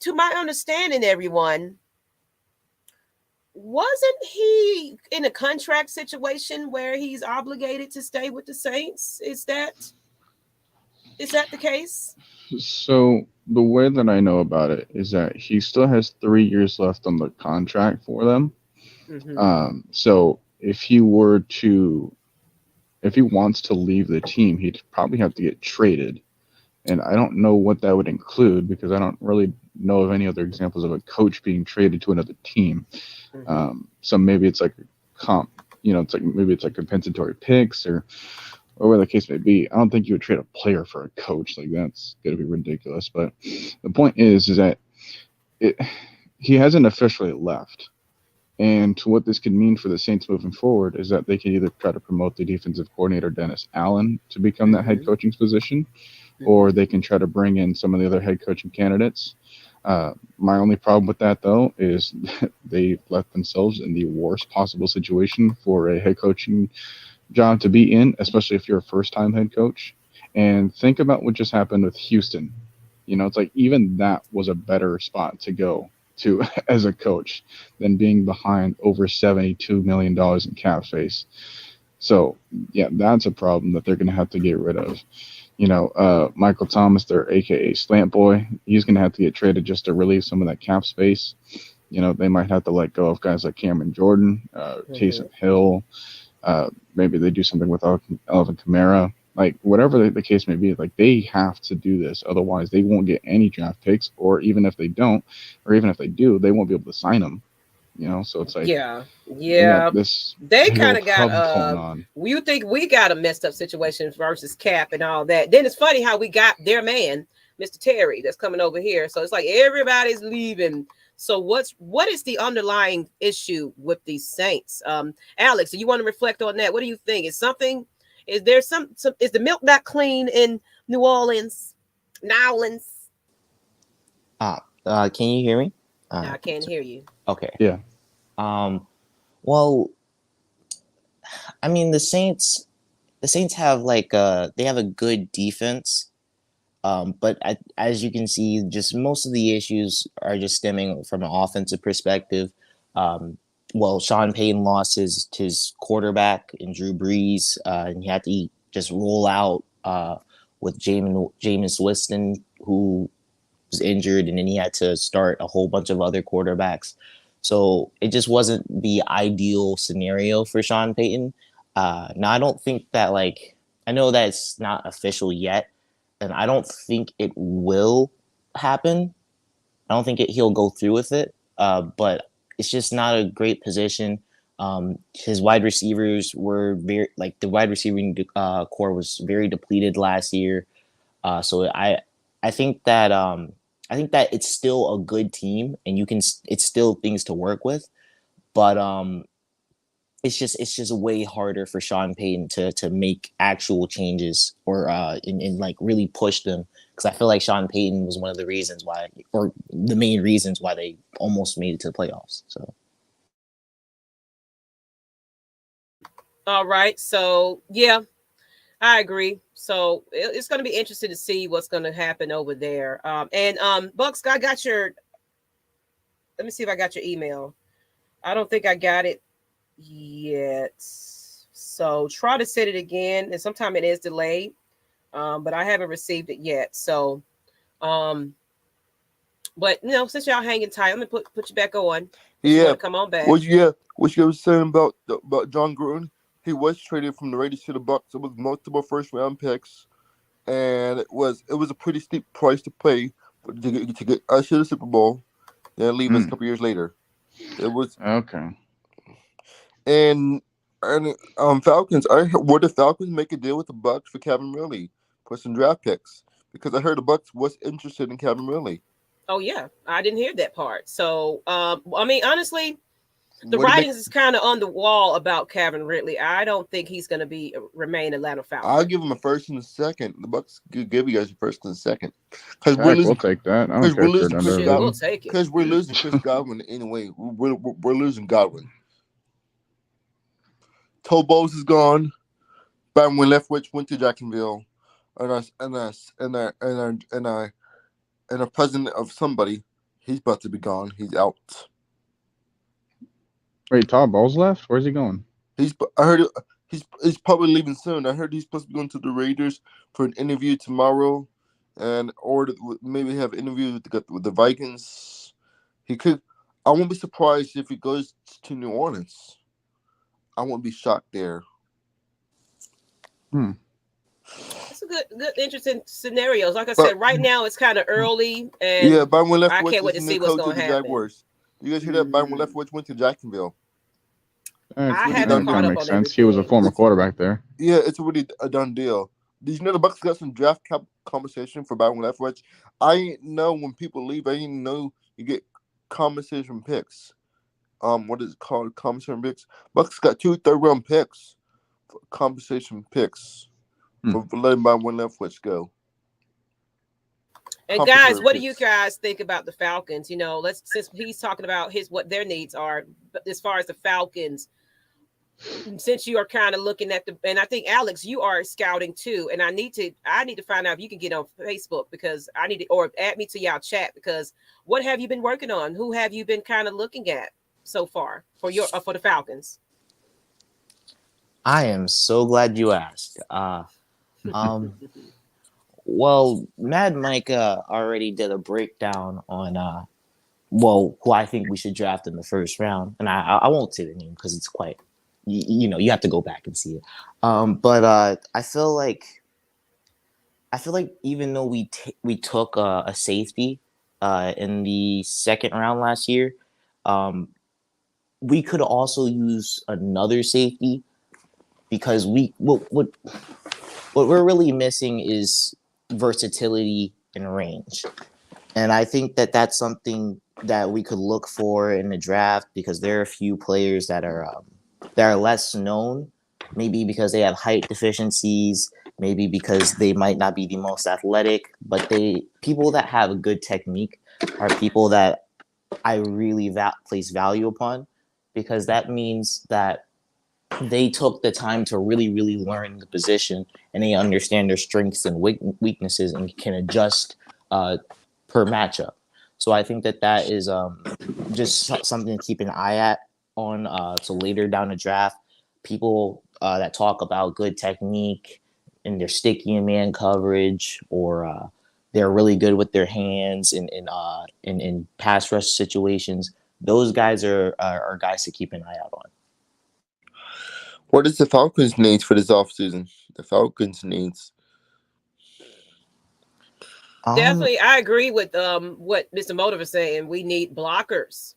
to my understanding, everyone, wasn't he in a contract situation where he's obligated to stay with the Saints? Is that the case? So the way that I know about it is that he still has 3 years left on the contract for them. Mm-hmm. So if he wants to leave the team, he'd probably have to get traded. And I don't know what that would include because I don't really know of any other examples of a coach being traded to another team. Mm-hmm. So maybe it's like a comp, maybe it's like compensatory picks or whatever the case may be. I don't think you would trade a player for a coach. Like that's gonna be ridiculous. But the point is that he hasn't officially left. And what this could mean for the Saints moving forward is that they can either try to promote the defensive coordinator Dennis Allen to become that head coaching position, or they can try to bring in some of the other head coaching candidates. My only problem with that, though, is they left themselves in the worst possible situation for a head coaching job to be in, especially if you're a first-time head coach. And think about what just happened with Houston. It's like even that was a better spot to go to as a coach than being behind over $72 million in cap space. So, yeah, that's a problem that they're going to have to get rid of. Michael Thomas, their AKA Slant Boy, he's going to have to get traded just to relieve some of that cap space. They might have to let go of guys like Cameron Jordan, Taysom Hill. Maybe they do something with Alvin Kamara. Like, whatever the case may be, like, they have to do this. Otherwise, they won't get any draft picks, or even if they don't, or even if they do, they won't be able to sign them. So it's like, yeah, they kind of got going on. You think we got a messed up situation versus cap and all that? Then it's funny how we got their man, Mr. Terry, that's coming over here. So it's like everybody's leaving. So what is the underlying issue with these Saints? Alex, do you want to reflect on that? What do you think? Is there some is the milk not clean in New Orleans? Can you hear me? I can't hear you. Okay. Yeah. Well, I mean, the Saints have they have a good defense. But as you can see, just most of the issues are just stemming from an offensive perspective. Sean Payton lost his quarterback in Drew Brees, and he had to just roll out with Jameis Winston, who was injured, and then he had to start a whole bunch of other quarterbacks. So it just wasn't the ideal scenario for Sean Payton. Now I don't think that I know that it's not official yet, and I don't think it will happen. I don't think he'll go through with it. But it's just not a great position. His wide receivers were the wide receiving core was very depleted last year. So I think that it's still a good team, and it's still things to work with, but it's just way harder for Sean Payton to make actual changes or and like really push them, because I feel like Sean Payton was one of the reasons why, or the main reasons why they almost made it to the playoffs. So. All right. So yeah, I agree. So it's going to be interesting to see what's going to happen over there. And Bucks, I got your. Let me see if I got your email. I don't think I got it yet. So try to send it again. And sometime it is delayed, but I haven't received it yet. So, but since y'all hanging tight, I'm gonna put you back on. You want to come on back? What you were saying about John Gruden? He was traded from the Raiders to the Bucks. It was multiple first round picks, and it was a pretty steep price to pay to get us to the Super Bowl, then leave us a couple years later. It was okay. And Falcons. Would the Falcons make a deal with the Bucks for Kevin Ridley for some draft picks? Because I heard the Bucks was interested in Kevin Ridley. Oh yeah, I didn't hear that part. So I mean, honestly, the writings is kind of on the wall about Kevin Ridley. I don't think he's going to remain Atlanta Falcons. I'll give him a first and a second. The Bucks could give you guys a first and a second. Because we'll take that. Because we're losing Chris Godwin. We'll take it. Because we're losing Chris Godwin anyway. We're losing Godwin. Tobos is gone. Byron Leftwich went to Jacksonville, and a president of somebody. He's about to be gone. He's out. Wait, Todd Bowles left? Where's he going? I heard he's probably leaving soon. I heard he's supposed to be going to the Raiders for an interview tomorrow, or maybe have an interview with the Vikings. He could. I won't be surprised if he goes to New Orleans. I won't be shocked there. It's a good, interesting scenarios. Like I said, right now it's kind of early, and Byron I can't wait to see what's going to happen. Jaguars. You guys hear that? Byron Leftwich went to Jacksonville. I haven't caught up on sense. He was a former quarterback there. Yeah, it's already a done deal. Did you know the Bucks got some draft cap compensation for Byron Leftwich? I didn't know when people leave. I didn't know you get compensation picks. What is it called? Compensation picks. Bucks got 2 third-round picks for compensation picks for letting Byron Leftwich go. And guys, what do you guys think about the Falcons? Since he's talking about what their needs are, as far as the Falcons. Since you are kind of looking at and I think Alex, you are scouting too, and I need to find out if you can get on Facebook, because I need to, or add me to y'all chat, because what have you been working on? Who have you been kind of looking at so far for the Falcons? I am so glad you asked. Well, Mad Mike already did a breakdown on who I think we should draft in the first round, and I won't say the name because it's quite. You have to go back and see it. But I feel like even though we took a safety in the second round last year, we could also use another safety, because what we're really missing is versatility and range. And I think that that's something that we could look for in the draft, because there are a few players that are less known, maybe because they have height deficiencies, maybe because they might not be the most athletic, but people that have a good technique are people that I really place value upon, because that means that they took the time to really, really learn the position, and they understand their strengths and weaknesses and can adjust per matchup. So I think that is just something to keep an eye at on. So later down the draft, people that talk about good technique, and they're sticky in man coverage, or they're really good with their hands in pass rush situations. Those guys are guys to keep an eye out on. What does the Falcons need for this offseason? The Falcons needs. Definitely, I agree with what Mr. Motive is saying. We need blockers.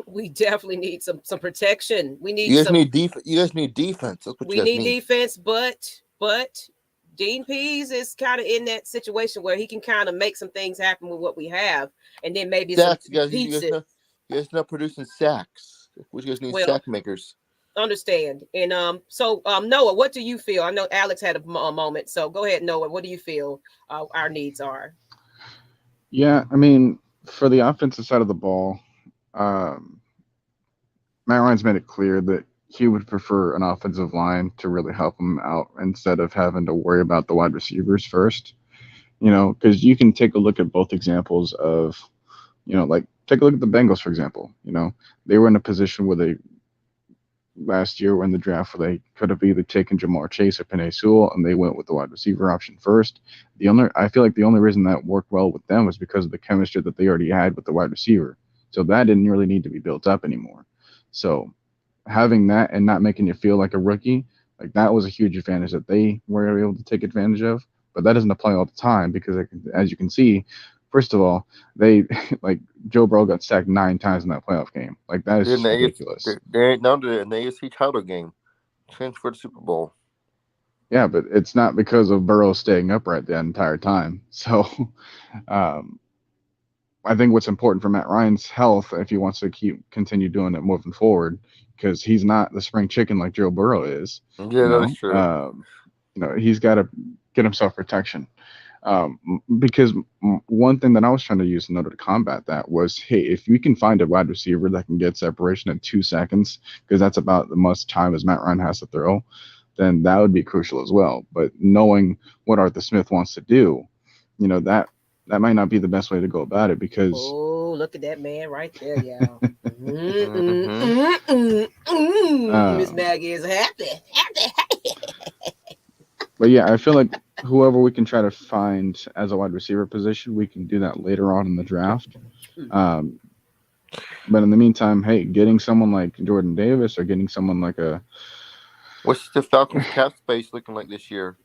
We definitely need some protection. We need You guys some. need defense. You guys need defense. That's what We you guys need defense, but Dean Pease is kind of in that situation where he can kind of make some things happen with what we have, and then maybe Sacks, some you pizza. you guys not producing sacks. Which you guys need sack makers. Understand. And so Noah, what do you feel? I know Alex had a moment, so go ahead, Noah. What do you feel our needs are? Yeah, I mean, for the offensive side of the ball, Matt Ryan's made it clear that he would prefer an offensive line to really help him out instead of having to worry about the wide receivers first. You know, because you can take a look at both examples of, you know, like take a look at the Bengals, for example. You know, they were in a position where they last year in the draft where they could have either taken Jamar Chase or Penei Sewell, and they went with the wide receiver option first. I feel like the only reason that worked well with them was because of the chemistry that they already had with the wide receiver. So that didn't really need to be built up anymore. So having that and not making you feel like a rookie, like that was a huge advantage that they were able to take advantage of. But that doesn't apply all the time because, as you can see, first of all, they like Joe Burrow got sacked 9 times in that playoff game. Like that is just ridiculous. They're now in the AFC title game, transfer to Super Bowl. Yeah, but it's not because of Burrow staying upright the entire time. So, I think what's important for Matt Ryan's health, if he wants to continue doing it moving forward, because he's not the spring chicken like Joe Burrow is. Yeah, that's true. You know, he's got to get himself protection. Because one thing that I was trying to use in order to combat that was, hey, if we can find a wide receiver that can get separation in 2 seconds, because that's about the most time as Matt Ryan has to throw, then that would be crucial as well. But knowing what Arthur Smith wants to do, you know, that might not be the best way to go about it because. Oh, look at that man right there, y'all. Miss Maggie is happy. But yeah, I feel like whoever we can try to find as a wide receiver position, we can do that later on in the draft. But in the meantime, hey, getting someone like Jordan Davis or getting someone like a. What's the Falcons cap space looking like this year?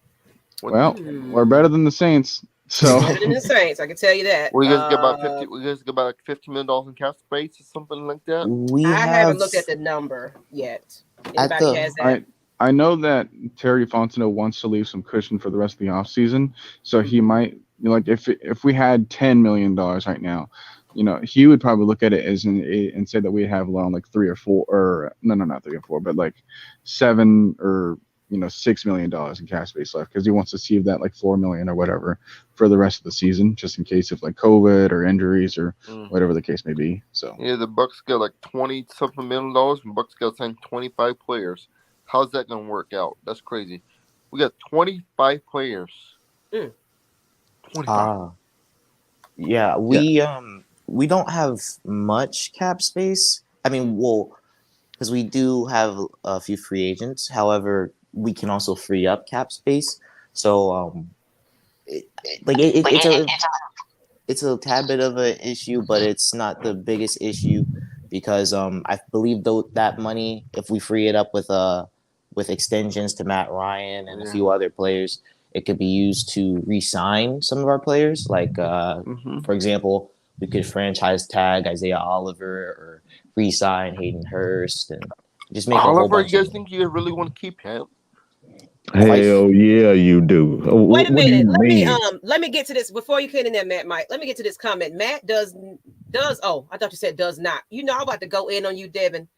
We're better than the Saints. So better than the Saints, I can tell you that. We guys get about 50. We guys get about like $50 million in cap space or something like that. I haven't looked at the number yet. Anybody has that? I know that Terry Fontenot wants to leave some cushion for the rest of the offseason, so he might, you know, like if we had $10 million right now, you know, he would probably look at it as and say that we have around like 3 or 4 or no, not 3 or 4, but like 7 or $6 million in cash space left because he wants to see that like $4 million or whatever for the rest of the season, just in case of like COVID or injuries or whatever the case may be. So yeah, the Bucks got like $20-something million, and Bucks got signed 25 players. How's that gonna work out? That's crazy. We got 25 players. 25. Yeah, we don't have much cap space. I mean, well, because we do have a few free agents. However, we can also free up cap space. So, it's a tad bit of an issue, but it's not the biggest issue because I believe that money, if we free it up with extensions to Matt Ryan and a few other players, it could be used to re-sign some of our players. Like, for example, we could franchise tag Isaiah Oliver or re-sign Hayden Hurst and just make Oliver, a whole bunch. You guys think you really want to keep him? Hell yeah, you do. Wait a minute. Let me get to this before you get in there, Matt. Mike, let me get to this comment. Matt does. Oh, I thought you said does not. You know, I'm about to go in on you, Devin.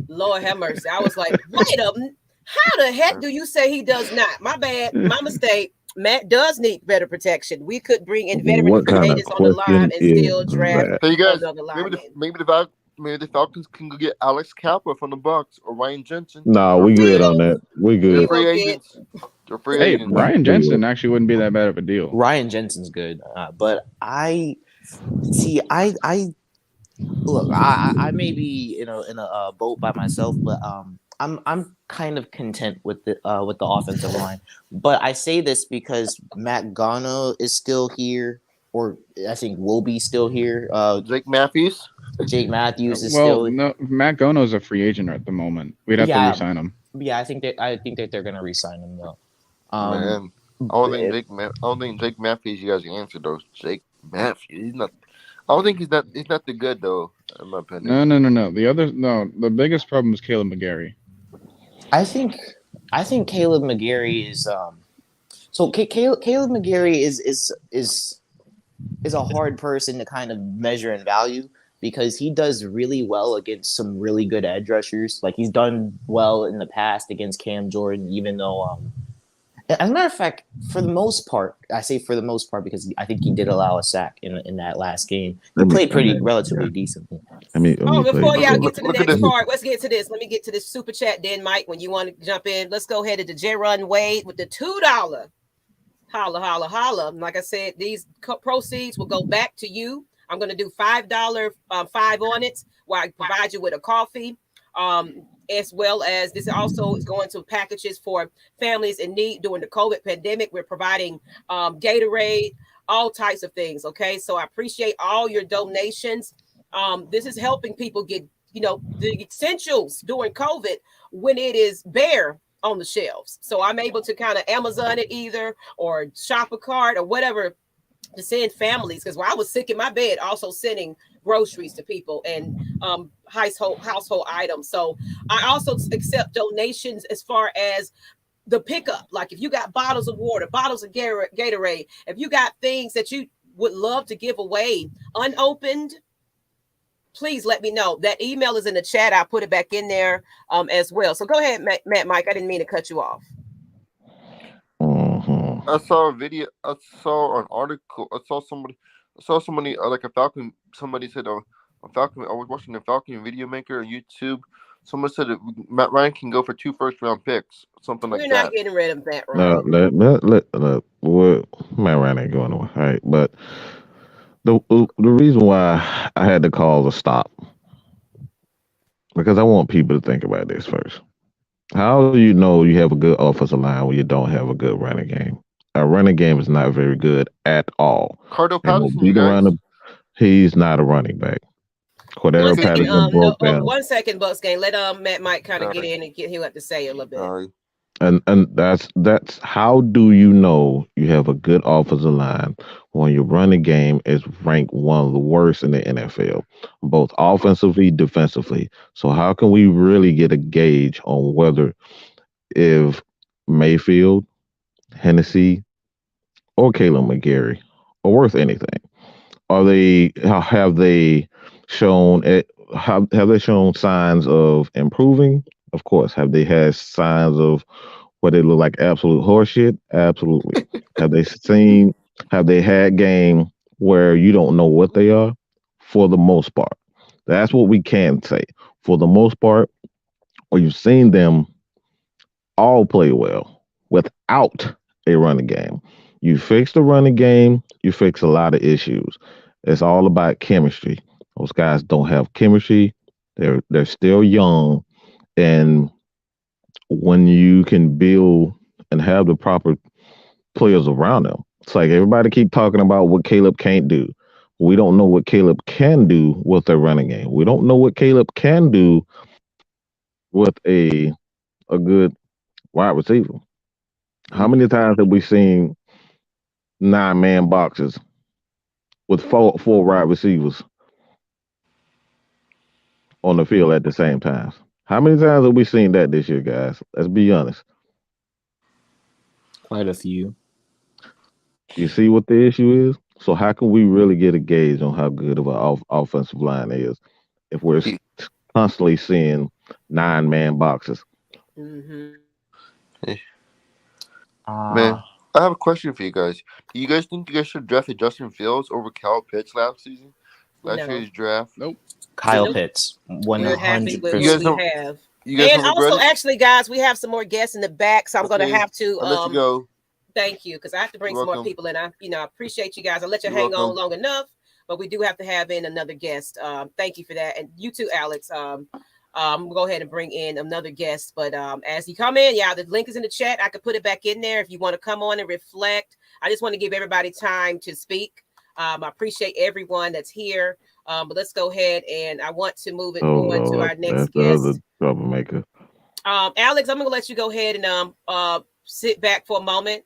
Lord have mercy. I was like, wait a minute. How the heck do you say he does not? My bad. My mistake. Matt does need better protection. We could bring in veteran agents on the line and still draft another lineman. Maybe the Falcons can go get Alex Cappa from the Bucks or Ryan Jensen. No, we good on that. We good. They're free agents. Hey, Ryan Jensen actually wouldn't be that bad of a deal. Ryan Jensen's good, but I look. I may be in a boat by myself, but I'm kind of content with the offensive line, but I say this because Matt Gano is still here, or I think will be still here. Jake Matthews. Jake Matthews is Well, still. no, Matt Gono's a free agent at the moment. We'd have to Yeah, re-sign him. yeah. I think that they're gonna re-sign him though. Man, But- I don't think Jake Matthews. You guys can answer those. Jake Matthews. He's not. I don't think he's not. He's not the good though, in my opinion. No. The biggest problem is Caleb McGarry. I think Caleb McGarry is so Caleb McGarry is a hard person to kind of measure and value because he does really well against some really good edge rushers. Like he's done well in the past against Cam Jordan, even though as a matter of fact, for the most part, I say for the most part because I think he did allow a sack in that last game. He played pretty relatively decently. Before y'all get to the Look at next this. part, let's get to this. Let me get to this super chat then, Mike, when you want to jump in. Let's go ahead to the J-Run Wade with the $2. Holla, holla, holla. Like I said, these proceeds will go back to you. I'm going to do $5, 5 on it, where I provide you with a coffee. As well as this also is going to packages for families in need during the COVID pandemic. We're providing Gatorade, all types of things. Okay, so I appreciate all your donations. This is helping people get, the essentials during COVID when it is bare on the shelves. So I'm able to kind of Amazon it either or shop a cart or whatever to send families, because while I was sick in my bed, also sending groceries to people and household items. So I also accept donations as far as the pickup. Like if you got bottles of water, bottles of Gatorade, if you got things that you would love to give away unopened, please let me know. That email is in the chat. I'll put it back in there as well. So go ahead, Matt Mike. I didn't mean to cut you off. I saw a video. I saw an article. I saw somebody like a Falcon. Somebody said a Falcon. I was watching the Falcon video maker on YouTube. Someone said that Matt Ryan can go for 2 first-round picks, something like We're that. not getting rid of Matt No, Ryan. Matt Ryan ain't going away. All right, but the reason why I had to call a stop because I want people to think about this first. How do you know you have a good offensive line when you don't have a good running game? Our running game is not very good at all. Cardell And we'll Patterson, beat you guys. around he's not a running back. Cordero Patterson broke down. 1 second, Bucks game. Let Matt Mike kind of get in and get him up to say a little bit. And that's how do you know you have a good offensive line when your running game is ranked one of the worst in the NFL, both offensively, defensively. So how can we really get a gauge on whether if Mayfield, Hennessy, or Caleb McGarry are worth anything? Have they shown it? Have they shown signs of improving? Of course. Have they had signs of what they look like absolute horseshit? Absolutely. Have they had game where you don't know what they are? For the most part. That's what we can say. For the most part, or you've seen them all play well without a running game. You fix the running game, you fix a lot of issues. It's all about chemistry. Those guys don't have chemistry. They're still young, and when you can build and have the proper players around them, it's like everybody keep talking about what Caleb can't do. We don't know what Caleb can do with their running game. We don't know what Caleb can do with a good wide receiver. How many times have we seen 9-man boxes with four wide receivers on the field at the same time? How many times have we seen that this year, guys? Let's be honest. Quite a few. You see what the issue is? So how can we really get a gauge on how good of an offensive line is if we're constantly seeing 9-man boxes? Mm-hmm. Man, I have a question for you guys. Do you guys think you guys should draft Justin Fields over Kyle Pitts last season? Last year's draft? Nope. Kyle Pitts, 100%. You guys and also, actually, guys, we have some more guests in the back, so I'm going to have to. I'll let you go. Thank you, because I have to bring some more people in. I appreciate you guys. I'll let you hang on long enough, but we do have to have in another guest. Thank you for that, and you too, Alex. We'll go ahead and bring in another guest. But as you come in, the link is in the chat. I could put it back in there if you want to come on and reflect. I just want to give everybody time to speak. I appreciate everyone that's here. But let's go ahead, and I want to move it on to our next that's the other guest. troublemaker. Alex, I'm gonna let you go ahead and sit back for a moment.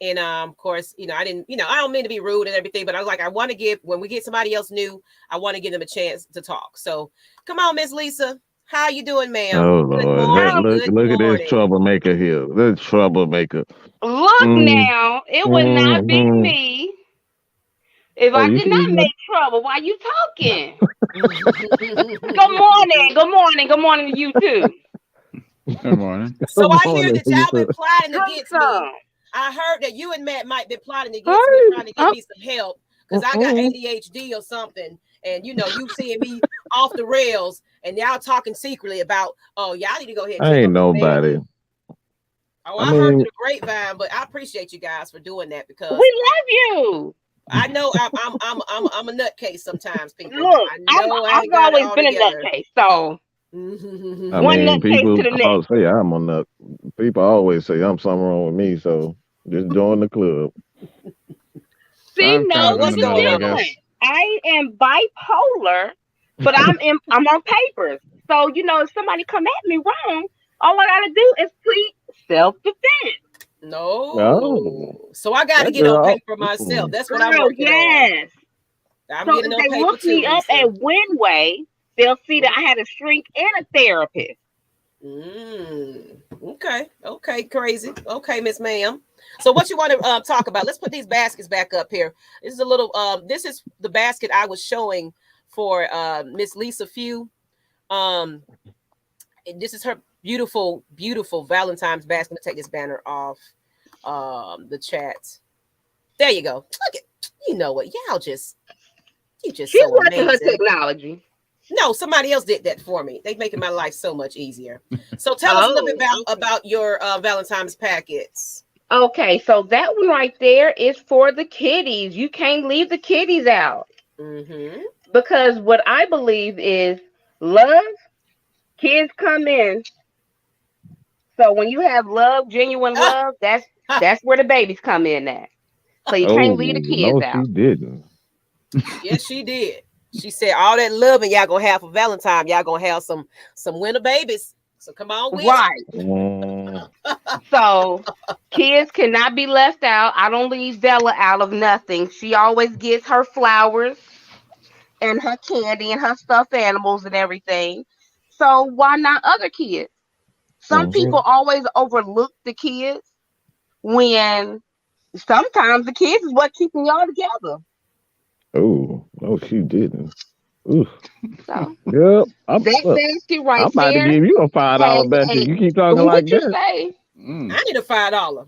And of course, I didn't, I don't mean to be rude and everything, but I was like, I want to give, when we get somebody else new, I want to give them a chance to talk. So come on, Miss Lisa. How you doing, ma'am? Oh Good Lord, morning. look at this troublemaker here. This troublemaker. Look now, it would not be me if I did not make trouble. Why you talking? Good morning to you too. Good morning. So I hear that y'all been plotting against me. I heard that you and Matt might be plotting against me, trying to give me some help because I got ADHD or something. And you seeing me off the rails, and y'all talking secretly about, y'all need to go ahead and I ain't nobody. I heard the grapevine, but I appreciate you guys for doing that because we love you. I know I'm a nutcase sometimes, people. Look, I've always been a nutcase, so one nutcase to the next. Say I'm a nut. People always say I'm something wrong with me, so just join the club. See, no, what's different? I am bipolar, but I'm on papers. So if somebody come at me wrong, all I gotta do is plead self-defense. No. So I got to get on paper myself. That's what I'm working on. I'm getting on paper too. If they look me up at Winway, they'll see that I had a shrink and a therapist. Okay, crazy. Okay, Miss Ma'am. So what you want to talk about? Let's put these baskets back up here. This is a little. This is the basket I was showing for Miss Lisa Few. This is her beautiful Valentine's basket. I'm gonna take this banner off the chat. There you go. Look at, you know what? She's so working her technology. No, somebody else did that for me. They're making my life so much easier. So tell us a little bit about your Valentine's packets. Okay, so that one right there is for the kiddies. You can't leave the kiddies out. Because what I believe is love, kids come in. So when you have love, genuine love, that's where the babies come in at. So you can't leave the kids out. She didn't. Yes, she did. She said all that love and y'all gonna have for Valentine, y'all gonna have some winter babies. So come on with it. So kids cannot be left out. I don't leave Bella out of nothing. She always gets her flowers and her candy and her stuffed animals and everything. So why not other kids? Some people always overlook the kids when sometimes the kids is what keeping y'all together. Oh, she didn't. Ooh. So, yep. That basket right I'm about to give you a $5 basket. You keep talking like that. I need a $5. All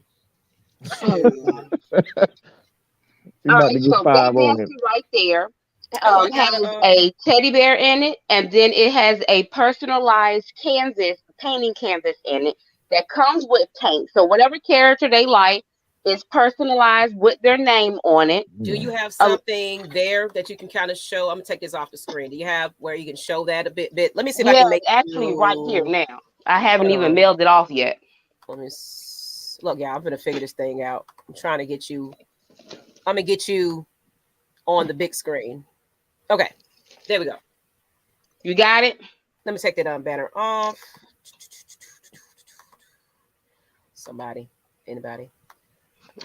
right, so that basket right there has a teddy bear in it, and then it has a personalized painting canvas in it that comes with paint. So whatever character they like is personalized with their name on it. Do you have something there that you can kind of show? I'm gonna take this off the screen. Do you have where you can show that a bit? Let me see if I can make actually right here now. I haven't even mailed it off yet. Let me look, y'all. I'm gonna figure this thing out. I'm trying to get you. I'm gonna get you on the big screen. Okay, there we go. You got it. Let me take that banner off. Anybody?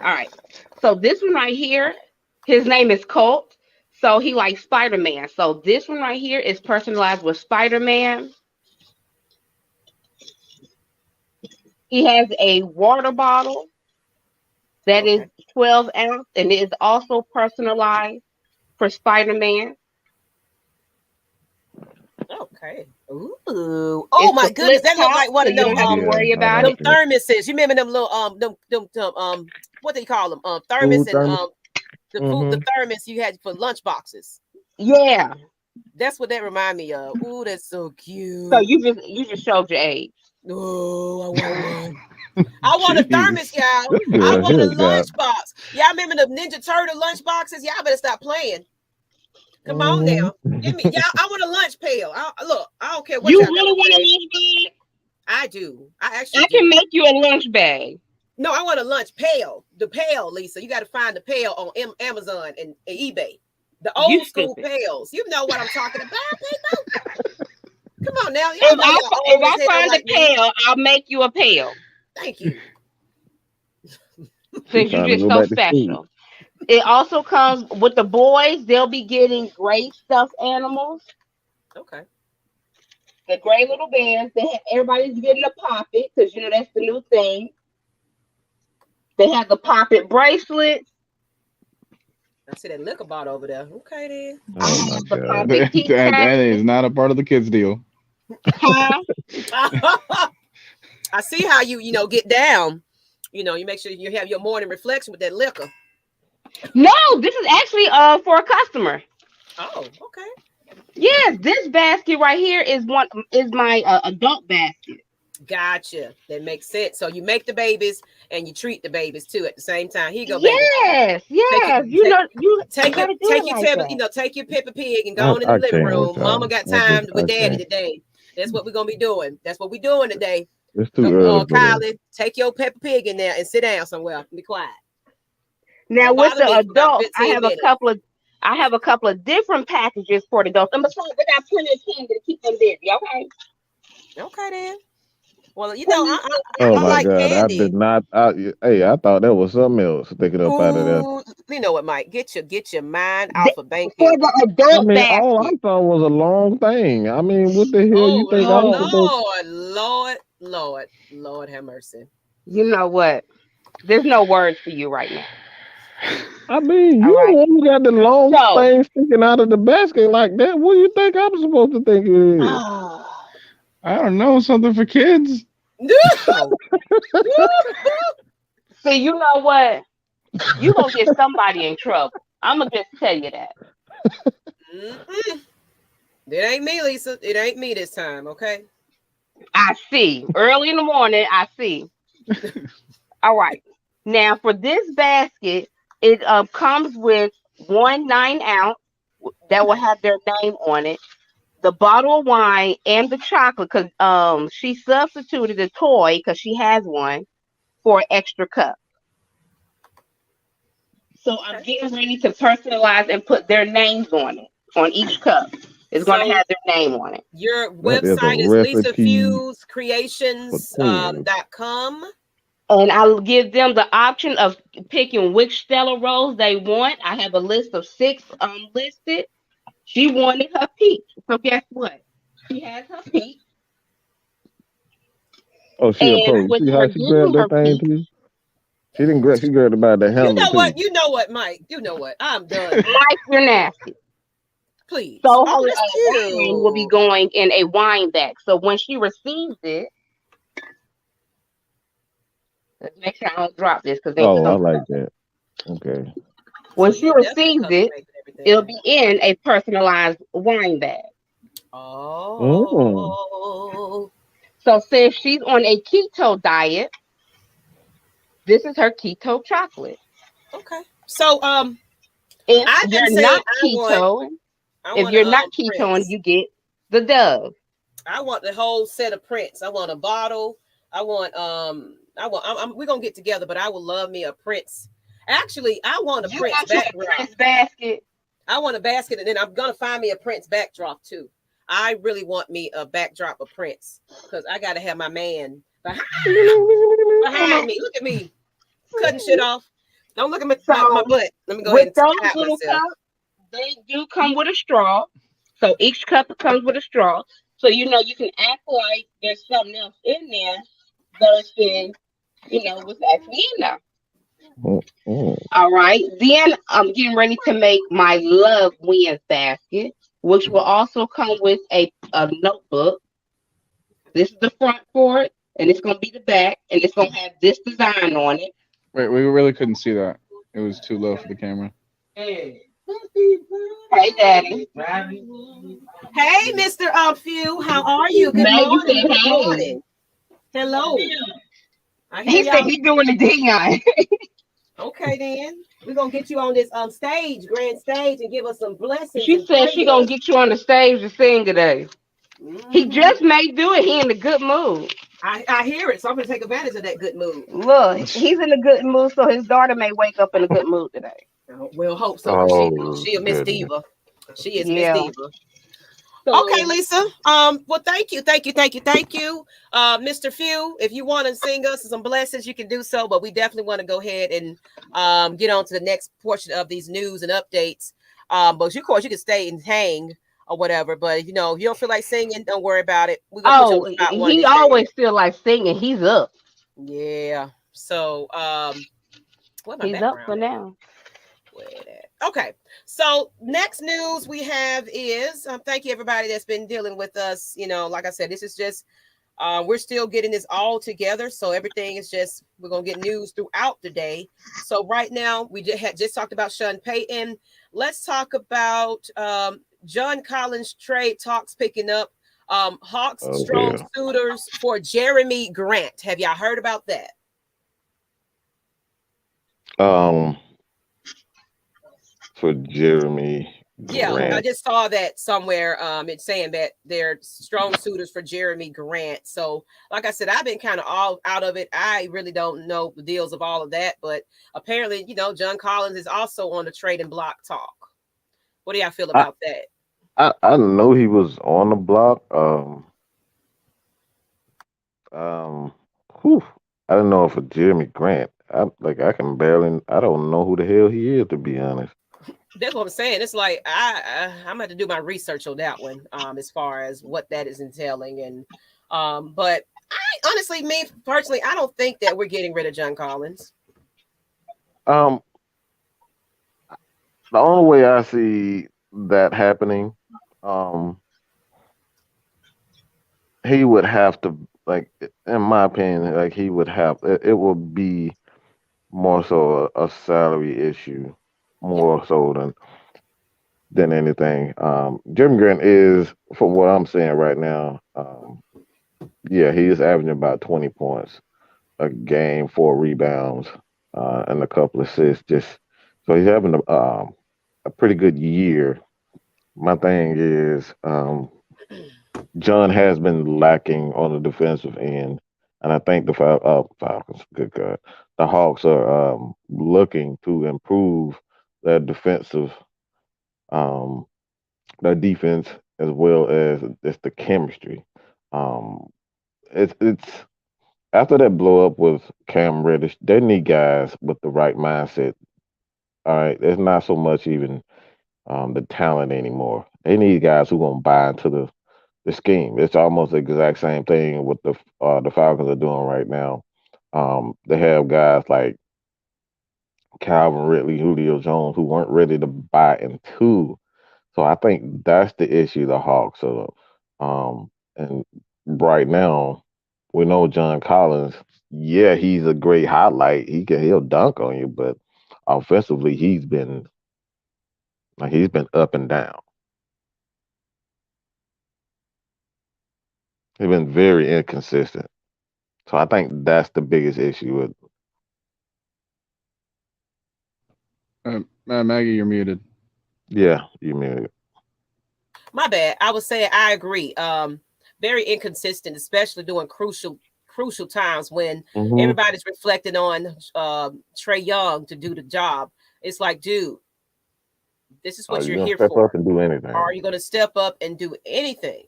All right. So this one right here, his name is Colt. So he likes Spider-Man. So this one right here is personalized with Spider-Man. He has a water bottle that is 12 ounce, and it is also personalized for Spider-Man. Okay. Ooh. Oh my goodness, that looks like one of them. Worry about them thermoses. You remember them little them what they call them? Thermos and the thermos you had for lunch boxes. Yeah. That's what that remind me of. Ooh, that's so cute. So you just showed your age. Oh, I want one. I want a thermos, y'all. I want a lunch box. Y'all remember the Ninja Turtle lunch boxes? Y'all better stop playing. Come on now. Give me, y'all. I want a lunch pail. Look, I don't care what You y'all really got. want a lunch bag? I do. I actually I can do. make you a lunch bag. No, I want a lunch pail. The pail, Lisa. You got to find the pail on Amazon and eBay. The You old school stupid. pails. You know what I'm talking about, people. Come on now. Y'all If know y'all old as I hell find like a me. pail, I'll make you a pail. Thank you. She's Since you're trying to just go so back to school. special. It also comes with the boys. They'll be getting gray stuffed animals. Okay. The gray little bears. Everybody's getting a poppet because you know that's the new thing. They have the poppet bracelets. I see that liquor bottle over there. Okay, then. I Oh my have the god. poppet That keychains. is not a part of the kids deal. Huh? I see how you get down. You make sure you have your morning reflection with that liquor. No, this is actually for a customer. Oh, okay. Yes, this basket right here is my adult basket. Gotcha. That makes sense. So you make the babies and you treat the babies too at the same time. Here you go, baby. Yes, yes. Take gotta do your it like tablet, that. take your Peppa Pig and go on in the I living can't with room. y'all. Mama got I time just with I daddy can't. today. That's what we're gonna be doing. That's what we're doing today. It's too early for that. Kylie, take your Peppa Pig in there and sit down somewhere and be quiet. Now Don't with bother the me for about adults, 15 minutes. I have a couple of different packages for the adults. And besides, they got plenty of candy to keep them busy. Okay. Okay then. Well, Oh I my like god, I candy. did not. Hey, I thought that was something else. Sticking up out of there. Ooh, you know what, Mike? Get your mind Th- off of bank For candy. the I adult mean, all I basket. thought was a long thing. I mean, what the hell you think I was supposed? Oh, Lord have mercy. You know what? There's no words for you right now. I mean, All you the right. one who got the long So, thing sticking out of the basket like that. What do you think I'm supposed to think it is? I don't know, something for kids. so see, you know what? You gonna get somebody in trouble. I'm gonna just tell you that. Mm-mm. It ain't me, Lisa. It ain't me this time, okay? I see. Early in the morning, I see. All right. Now for this basket, it comes with 1 9 ounce that will have their name on it, the bottle of wine, and the chocolate. Cause she substituted a toy because she has one for an extra cup. So I'm getting ready to personalize and put their names on it. On each cup, it's going to So have their name on it. your That is a website is recipe for twins. lisafusecreations.com. And I'll give them the option of picking which Stella Rose they want. I have a list of 6 listed. She wanted her peach. So guess what? She has her peach. Oh, she And approached. with See her how she getting grabbed her that thing peach, too? She didn't grab. She grabbed about the You handle know too. what? You know what, Mike? You know what? I'm done. Mike, you're nasty. Please. So her Oh, that's wine will be cute. going in a wine bag. So when she receives it, let's make sure I don't drop this because then she's Oh, I gonna. like that. Okay. When So she you definitely receives it, custom making it'll everything. be in a personalized wine bag. Mm. Oh. So since she's on a keto diet, this is her keto chocolate. Okay. So If I've been you're saying not keto, I if want you're not a keto, Prince. you get the Dove. I want the whole set of Prince. I want a bottle. I want we're gonna get together, but I would love me a Prince. Actually, I want a You Prince want you a backdrop. Prince basket? I want a basket, and then I'm gonna find me a Prince backdrop too. I really want me a backdrop of Prince because I gotta have my man behind me. Look at me cutting shit off. Don't look at my So butt. Let me go ahead with and those hide little myself. cups, they do come with a straw. So each cup comes with a straw. So you know you can act like there's something else in there versus what's actually in there. Mm. All right. Then I'm getting ready to make my love wins basket, which will also come with a notebook. This is the front for it, and it's gonna be the back, and it's gonna have this design on it. Wait, we really couldn't see that. It was too low for the camera. Hey, Daddy. Hey, Mr. Few, how are you? Good Maggie morning. said, Good "Hey." morning. Hello. I hear He said y'all. he doing the Dion. Okay, then. We're gonna get you on this stage, grand stage, and give us some blessings She and said pray she with gonna us. get you on the stage to sing today. He Mhm. just may do it. He in a good mood. I hear it, so I'm gonna take advantage of that good mood. Look, he's in a good mood, so his daughter may wake up in a good mood today. We'll hope so, because Oh she a Miss goodness. Diva. She is Miss Yeah. Diva. Okay, So Lisa. Well, thank you, Mr. Few. If you want to sing us some blessings, you can do so. But we definitely want to go ahead and get on to the next portion of these news and updates. But of course, you can stay and hang or whatever. But if you don't feel like singing, don't worry about it. We're gonna put you on oh, the spot one of he these days. always feel like singing. He's up. Yeah. So what my He's up for background at? now. Okay, so next news we have is thank you everybody that's been dealing with us. Like I said, this is just we're still getting this all together, so everything is just we're gonna get news throughout the day. So right now we just talked about Sean Payton. Let's talk about John Collins trade talks picking up. Hawks Oh strong yeah. suitors for Jeremy Grant. Have y'all heard about that? Um, for Jeremy Yeah, I Grant. just saw that somewhere. It's saying that they're strong suitors for Jeremy Grant. So, like I said, I've been kind of all out of it. I really don't know the deals of all of that, but apparently, John Collins is also on the trade and block talk. What do y'all feel I about that? I know he was on the block. Um, whew, I don't know if for Jeremy Grant. I don't know who the hell he is, to be honest. That's what I'm saying. It's like I'm going to do my research on that one, as far as what that is entailing, and but I honestly, me personally, I don't think that we're getting rid of John Collins. Um, the only way I see that happening, um, he would have to, like, in my opinion, like he would have it would be more so a salary issue, Yeah. more so than anything. Jeremy Grant is, from what I'm saying right now, yeah, he is averaging about 20 points a game, 4 rebounds, and a couple assists. Just so he's having a pretty good year. My thing is, John has been lacking on the defensive end, and I think the Falcons, good God, the Hawks are looking to improve their defensive, um, their defense as well as just the chemistry. Um, it's after that blow up with Cam Reddish, they need guys with the right mindset. All right, it's not so much even the talent anymore. They need guys who gonna buy into the scheme. It's almost the exact same thing what the Falcons are doing right now. They have guys like Calvin Ridley, Julio Jones, who weren't ready to buy into. So I think that's the issue the Hawks are. And right now, we know John Collins. Yeah, he's a great highlight. He'll dunk on you, but offensively, he's been up and down. He's been very inconsistent. So I think that's the biggest issue with. Maggie, you're muted. Yeah, you mean it. My bad. I was saying I agree. Very inconsistent, especially during crucial times when Hmm. everybody's reflecting on Trey Young to do the job. It's like, dude, this is Are what you you're gonna here step up for. and do Are anything? you going to step up and do anything?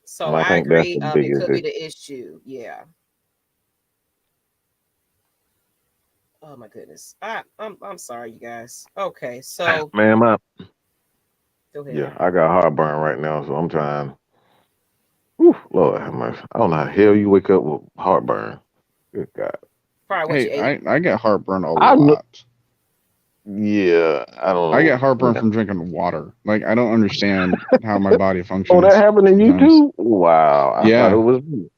So And I I think that's agree. the It biggest could be issue. the issue. Yeah. Oh my goodness. I'm sorry, you guys. Okay, so Man, go ahead. yeah, I got heartburn right now, so I'm trying. Whew, Lord have mercy. I don't know how the hell you wake up with heartburn. Good God. Probably what you Hey, ate. I get heartburn a I know. lot. Yeah, I don't I know. get heartburn Yeah. from drinking water. Like I don't understand how my body Oh, that functions happened to you sometimes. too? Wow, I thought it Yeah. was me.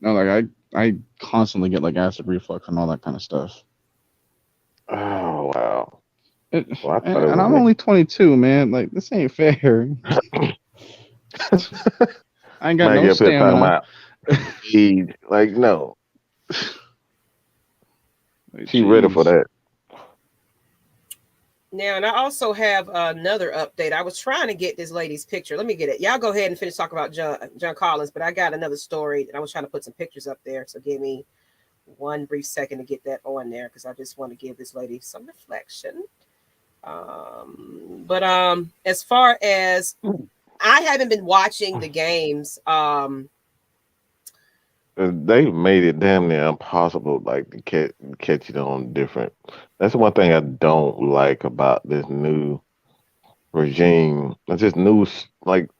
No, like I constantly get like acid reflux and all that kind of stuff. Oh wow. It, Well, I thought it and was I'm me. only 22, man. Like this ain't fair. I ain't got Maggie no up here talking stamina. about age. Like, no. Like, She ready for jeez. that. Now, and I also have another update. I was trying to get this lady's picture. Let me get it. Y'all go ahead and finish talking about John Collins, but I got another story that I was trying to put some pictures up there. So give me one brief second to get that on there because I just want to give this lady some reflection. But as far as I haven't been watching the games, They made it damn near impossible, like to catch it on different. That's one thing I don't like about this new regime. It's this new like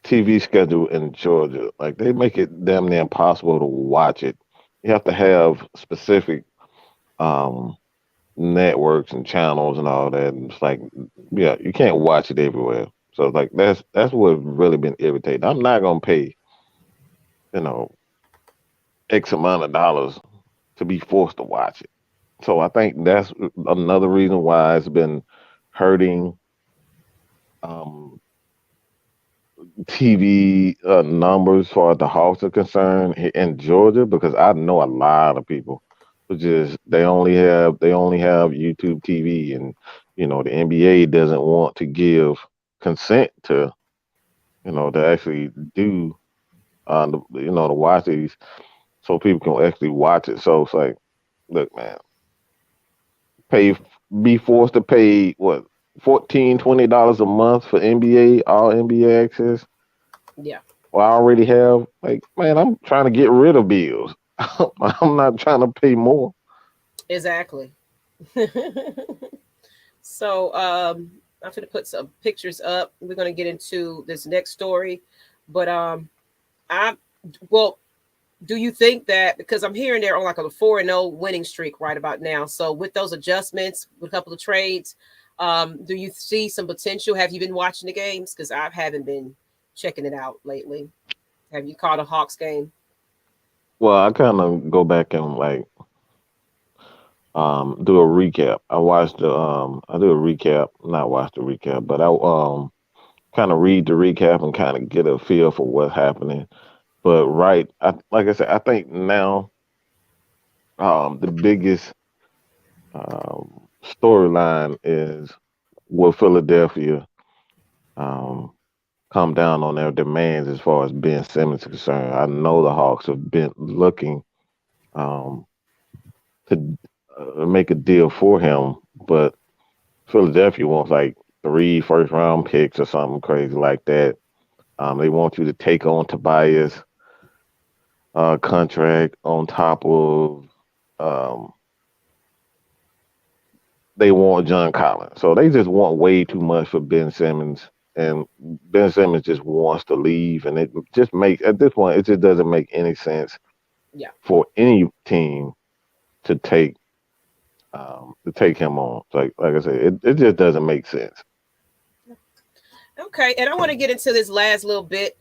TV schedule in Georgia. Like they make it damn near impossible to watch it. You have to have specific um networks and channels and all that. And it's like, yeah, you can't watch it everywhere. So like that's what really been irritating. I'm not gonna pay, you know, X amount of dollars to be forced to watch it. So I think that's another reason why it's been hurting um, TV numbers as far as the Hawks are concerned in Georgia because I know a lot of people who just they only have YouTube TV and the NBA doesn't want to give consent to to actually do to watch these so people can actually watch it. So it's like, look, man, pay be forced to pay what $14-20 a month for NBA all NBA access. yeah, Well, I already have like, man, I'm trying to get rid of bills. I'm not trying to pay more. exactly. So I'm going to put some pictures up. We're going to get into this next story, but I well, do you think that because I'm hearing they're on like a 4-0 winning streak right about now? So with those adjustments, with a couple of trades, do you see some potential? Have you been watching the games? Because I haven't been checking it out lately. Have you caught a Hawks game? Well, I kind of go back and like do a recap. I do a recap, not watch the recap, but I kind of read the recap and kind of get a feel for what's happening. But right, like I said, I think now the biggest storyline is will Philadelphia um, come down on their demands as far as Ben Simmons is concerned. I know the Hawks have been looking um, to make a deal for him, but Philadelphia wants like three first round picks or something crazy like that. They want you to take on Tobias' contract on top of um, they want John Collins. So they just want way too much for Ben Simmons. And Ben Simmons just wants to leave. And it just makes, at this point, it just doesn't make any sense Yeah. for any team to take him on. Like I said, it just doesn't make sense. Okay, and I want to get into this last little bit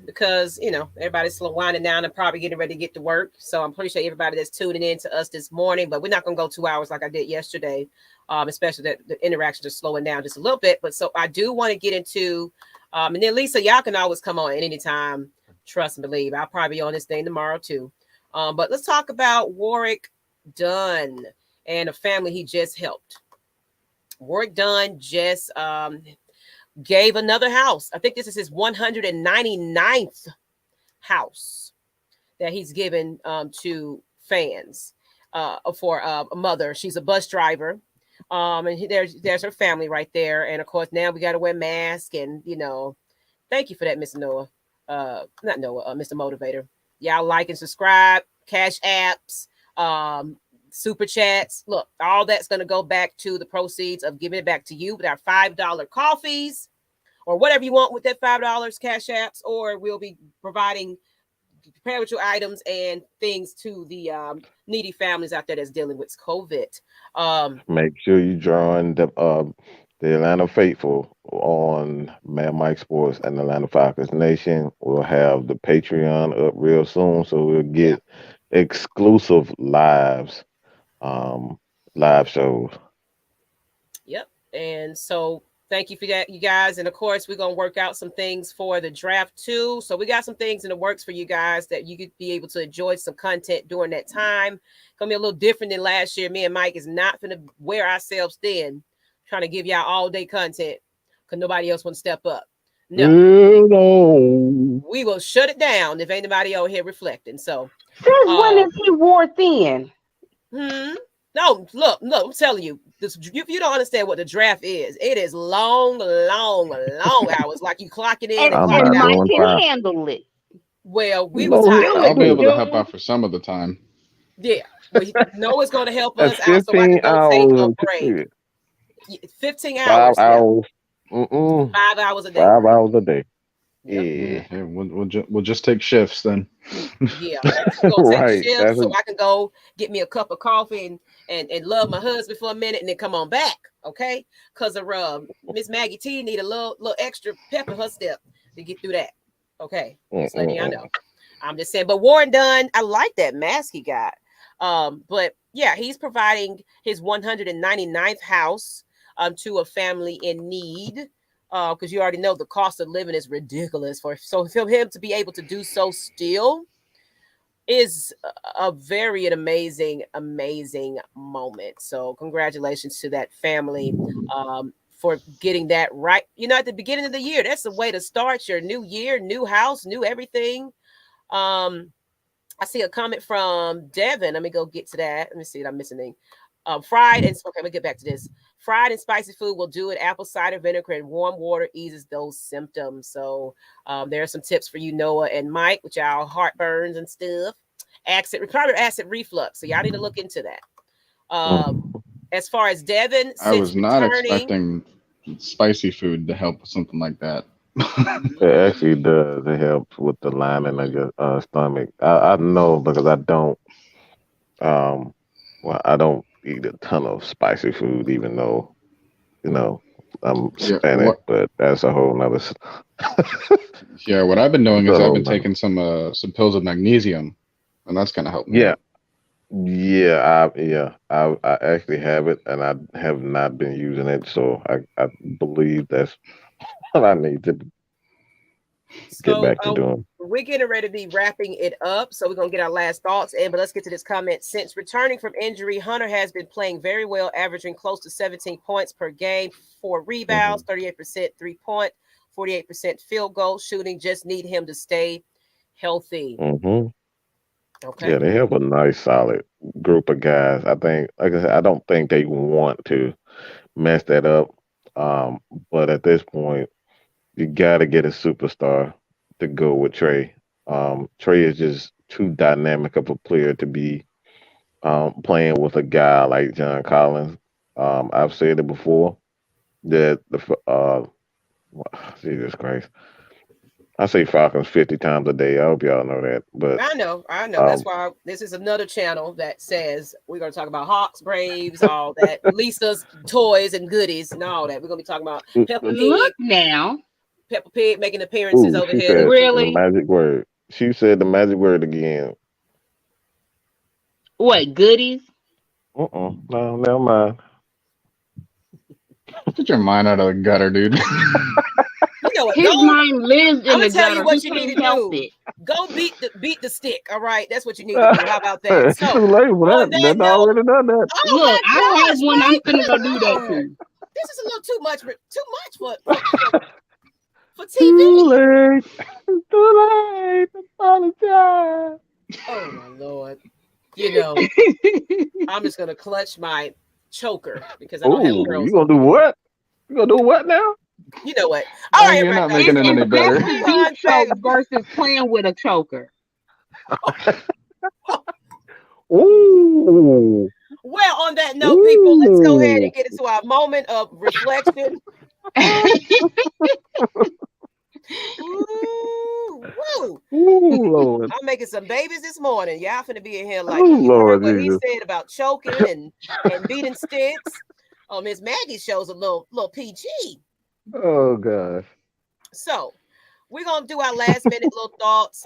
because everybody's slow winding down and probably getting ready to get to work. So I'm pretty sure everybody that's tuning in to us this morning, but we're not going to go 2 hours like I did yesterday, especially that the interactions are slowing down just a little bit. But so I do want to get into, and then Lisa, y'all can always come on at any time. Trust and believe. I'll probably be on this thing tomorrow too. But let's talk about Warwick Dunn and a family he just helped. Warwick Dunn just gave another house. I think this is his 199th house that he's given to fans for a mother. She's a bus driver. And there's her family right there. And of course, now we got to wear masks. And, thank you for that, Mr. Noah. Not Noah, Mr. Motivator. Y'all like and subscribe, cash apps, super chats. Look, all that's going to go back to the proceeds of giving it back to you with our $5 coffees or whatever you want with that $5 cash apps, or we'll be providing preparatory items and things to the needy families out there that's dealing with COVID. Make sure you join the Atlanta Faithful on Mad Mike Sports and Atlanta Falcons Nation. We'll have the Patreon up real soon, so we'll Yeah. get exclusive um, live shows. Yep. And so Thank you for that, you guys. And of course, we're going to work out some things for the draft too. So we got some things in the works for you guys that you could be able to enjoy some content during that time. Gonna be a little different than last year. Me and Mike is not going to wear ourselves thin, trying to give y'all all day content because nobody else want to step up. No, we will shut it down if ain't nobody out here reflecting. So, since when is he wore thin? No, look, I'm telling you, this, if you don't understand what the draft is, it is long hours. Like you clock it in and clock And it out. Mike can handle it. Well, we was tired. I'll be able to help out for some of the time. Yeah, Noah's going to help That's us out so I can 15 go take hours a and break. 15 5 hours. Yeah. hours. 5 hours a day. 5 hours a day. Yep. Yeah. We'll just take shifts then. Yeah, we're gonna take Right. shifts so I can go get me a cup of coffee and love my husband for a minute and then come on back, okay? Because of Miss Maggie T need a little extra pep in her step to get through that. Okay, just letting y'all know. I'm just saying, but Warren Dunn, I like that mask he got. But yeah, he's providing his 199th house to a family in need. Because you already know the cost of living is ridiculous for him to be able to do so still is a very amazing moment. So congratulations to that family for getting that right. You know, at the beginning of the year, that's the way to start your new year, new house, new everything. I see a comment from Devin. Let me go get to that. Let me see if I'm missing anything. Fried and okay, let me get back to this. Fried and spicy food will do it. Apple cider vinegar and warm water eases those symptoms. So there are some tips for you, Noah and Mike, with y'all heartburns and stuff. Probably acid reflux. So y'all need to look into that. As far as Devin, I was not expecting spicy food to help with something like that. It actually does. It helps with the lining of your stomach. I know because I don't. I don't eat a ton of spicy food, even though I'm Hispanic. But that's a whole nother. Yeah, what I've been doing is I've been taking some pills of magnesium, and that's gonna help me. I actually have it, and I have not been using it, so I believe that's what I need to get back to doing. We're getting ready to be wrapping it up, so we're gonna get our last thoughts in. But let's get to this comment. Since returning from injury, Hunter has been playing very well, averaging close to 17 points per game, 4 rebounds, 38% 3-point, 48% field goal shooting. Just need him to stay healthy. Okay. Yeah, they have a nice, solid group of guys. I think, like I said, I don't think they want to mess that up. But at this point, you got to get a superstar to go with Trey. Trey is just too dynamic of a player to be playing with a guy like John Collins. I've said it before that Jesus Christ, I say Falcons 50 times a day. I hope y'all know that. But I know. That's why this is another channel that says we're going to talk about Hawks, Braves, all that, Lisa's toys and goodies and all that. We're going to be talking about Peppa Pig. Look now. Peppa Pig making appearances over here. Said really? The magic word. She said the magic word again. What, goodies? No, never mind. Get your mind out of the gutter, dude. You know what? His mind lives in the gutter. I'm gonna tell you what you need to do. Go beat the stick. All right, that's what you need to do. How about that? So, too late for that. They've already done that. Oh, look, I have one. I'm gonna go do that too. This is a little too much for TV. Too late. Too late. Apologize. Oh my Lord. You know, I'm just gonna clutch my choker because I don't have girls. You gonna do what? You gonna do what now? You know what? All right, you're not making it any better. Versus playing with a choker. Ooh. Well, on that note, people, let's go ahead and get into our moment of reflection. Ooh, Lord. I'm making some babies this morning. Y'all finna be in here like Lord what Jesus. he said about choking and beating sticks. Miss Maggie shows a little PG. Oh gosh. So we're gonna do our last minute little thoughts.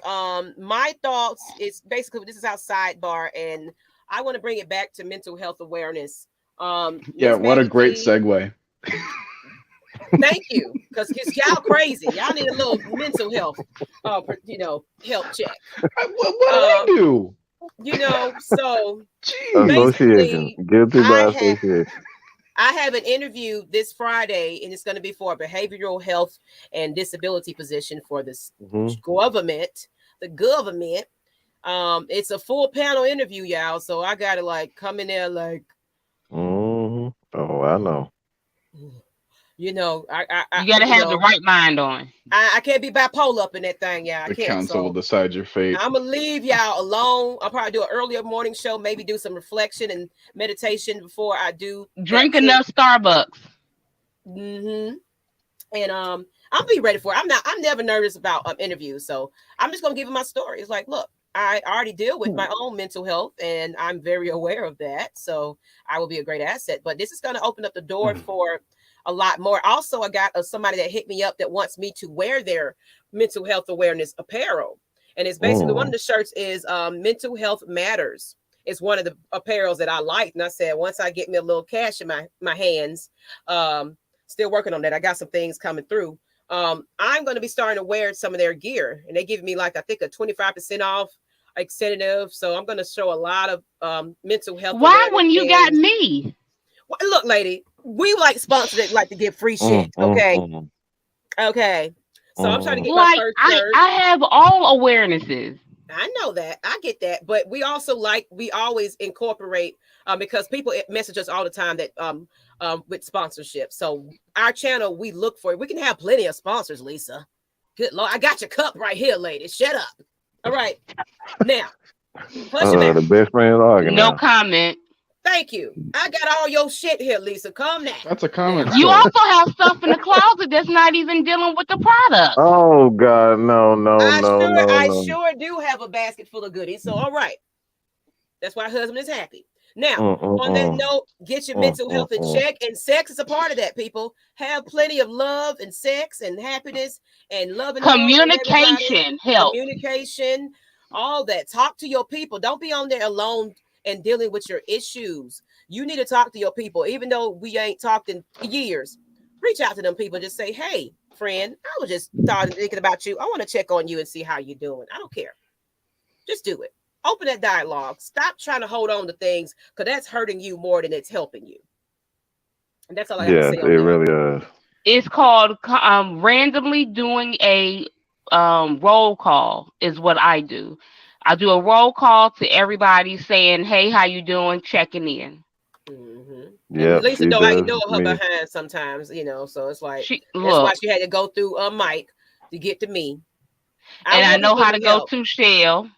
My thoughts is basically this is our sidebar, and I want to bring it back to mental health awareness. Yeah, what a great segue. Thank you, because y'all crazy. Y'all need a little mental health, help check. What Um, did I do? So Jeez. Association. basically, Guilty by I have association. I have an interview this Friday, and it's going to be for a behavioral health and disability position for this Mm-hmm. government. The government. It's a full panel interview, y'all. So I gotta like come in there like, Mm-hmm. Oh, I know. You gotta have the right mind on. I can't be bipolar up in that thing, y'all. I The can't. council will So decide your fate. I'm gonna leave y'all alone. I'll probably do an earlier morning show, maybe do some reflection and meditation before I do. Drink enough Starbucks. Mm-hmm. And I'll be ready for it. I'm never nervous about interviews, so I'm just gonna give you my story. It's like, look, I already deal with my own mental health, and I'm very aware of that. So I will be a great asset. But this is gonna open up the door for a lot more. Also, I got somebody that hit me up that wants me to wear their mental health awareness apparel, and it's basically one of the shirts is mental health matters. It's one of the apparels that I like, and I said once I get me a little cash in my hands, still working on that. I got some things coming through. I'm going to be starting to wear some of their gear, and they give me like I think a 25% off incentive. So I'm going to show a lot of mental health. Why when you got me? Well, look, lady, we like sponsors that like to give free shit. Okay. Okay. So I'm trying to get my first shirt. I have all awarenesses. I know that. I get that. But we also we always incorporate because people message us all the time that with sponsorship. So our channel, we look for it. We can have plenty of sponsors, Lisa. Good Lord. I got your cup right here, lady. Shut up. All right. Now, the best man arguing. No comment. Thank you. I got all your shit here, Lisa. Come now. That's a comment. You also have stuff in the closet that's not even dealing with the product. Oh God, no. I sure do have a basket full of goodies. So all right. That's why husband is happy. Now, on that note, get your mental health in check, and sex is a part of that, people. Have plenty of love and sex and happiness and love and communication, help. Communication, all that. Talk to your people. Don't be on there alone and dealing with your issues. You need to talk to your people, even though we ain't talked in years. Reach out to them people. Just say, hey, friend, I was just thinking about you. I want to check on you and see how you're doing. I don't care. Just do it. Open that dialogue. Stop trying to hold on to things because that's hurting you more than it's helping you. And that's all I have to say. Yeah, it really is. It's called randomly doing a roll call is what I do. I do a roll call to everybody saying, hey, how you doing? Checking in. Yeah, Lisa know I know her behind sometimes, so it's like that's why she had to go through Mike to get to me. And I know how to go to Shell.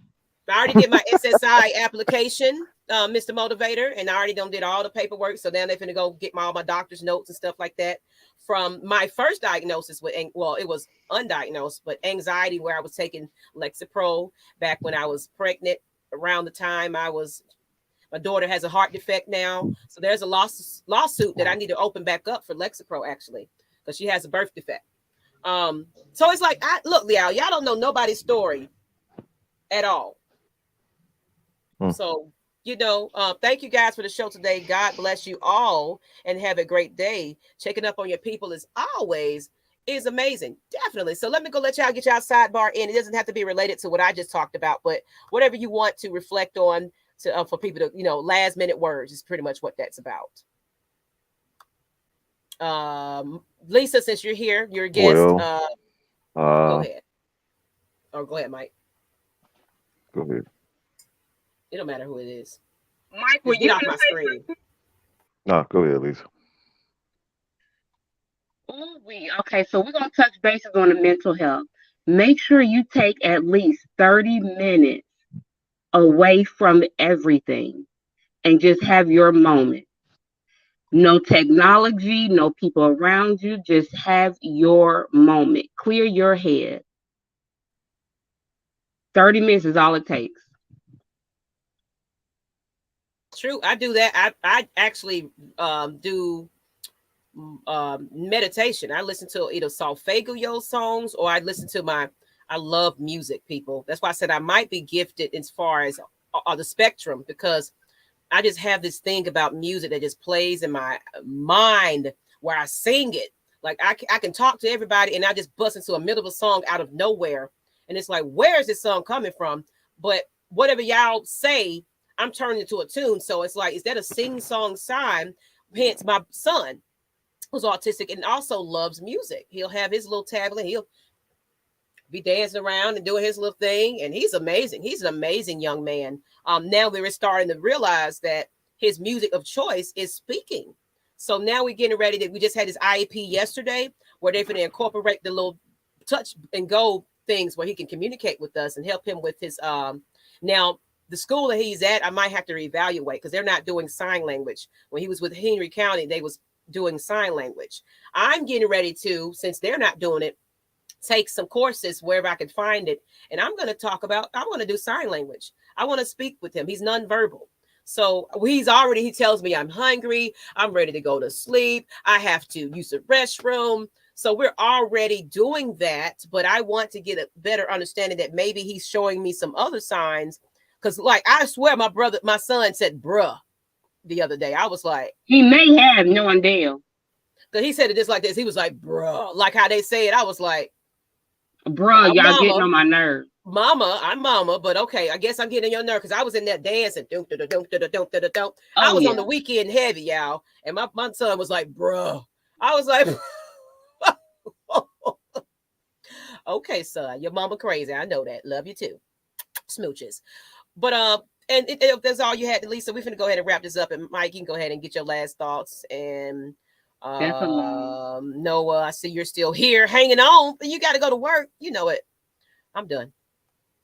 I already did my SSI application, Mr. Motivator, and I already did all the paperwork. So now they're going to go get all my doctor's notes and stuff like that from my first diagnosis with, it was undiagnosed, but anxiety, where I was taking Lexapro back when I was pregnant around the time my daughter has a heart defect now. So there's a lawsuit that I need to open back up for Lexapro, actually, because she has a birth defect. So it's like, look, y'all don't know nobody's story at all. So, thank you guys for the show today. God bless you all and have a great day. Checking up on your people is amazing. Definitely. So let me go let y'all get y'all sidebar in. It doesn't have to be related to what I just talked about, but whatever you want to reflect on for people to, last minute words is pretty much what that's about. Lisa, since you're here, you're a guest. Go ahead. Or go ahead, Mike. Go ahead. It don't matter who it is. Mike, will you get off my screen? No, go ahead, Lisa. Okay, so we're going to touch bases on the mental health. Make sure you take at least 30 minutes away from everything and just have your moment. No technology, no people around you. Just have your moment. Clear your head. 30 minutes is all it takes. True. I do that. I actually do meditation. I listen to either solfeggio songs or I listen to I love music, people. That's why I said I might be gifted as far as the spectrum, because I just have this thing about music that just plays in my mind where I sing it Like I can talk to everybody and I just bust into a middle of a song out of nowhere. And it's like, where is this song coming from? But whatever y'all say, I'm turning into a tune. So it's like, is that a sing song sign? Hence my son who's autistic and also loves music. He'll have his little tablet. He'll be dancing around and doing his little thing. And he's amazing. He's an amazing young man. Now we're starting to realize that his music of choice is speaking. So now we're getting ready that we just had his IEP yesterday where they're going to incorporate the little touch and go things where he can communicate with us and help him with his now the school that he's at, I might have to reevaluate because they're not doing sign language. When he was with Henry County, they was doing sign language. I'm getting ready to, since they're not doing it, take some courses wherever I can find it. And I'm going to talk about, I want to do sign language. I want to speak with him. He's nonverbal. So he tells me I'm hungry. I'm ready to go to sleep. I have to use the restroom. So we're already doing that. But I want to get a better understanding that maybe he's showing me some other signs. Because like, I swear my son said, bruh, the other day. I was like. He may have knowing Dale. Because he said it just like this. He was like, bruh. Like how they say it. I was like. Bro, y'all mama, getting on my nerves. I'm mama, but okay, I guess I'm getting on your nerve because I was in there dancing. I was on the weekend heavy, y'all. And my son was like, bro. I was like, okay, son, your mama crazy. I know that. Love you too. Smooches. But and if that's all you had, Lisa, we're gonna go ahead and wrap this up. And Mike, you can go ahead and get your last thoughts. And Noah, I see you're still here hanging on, but you got to go to work. You know it. I'm done.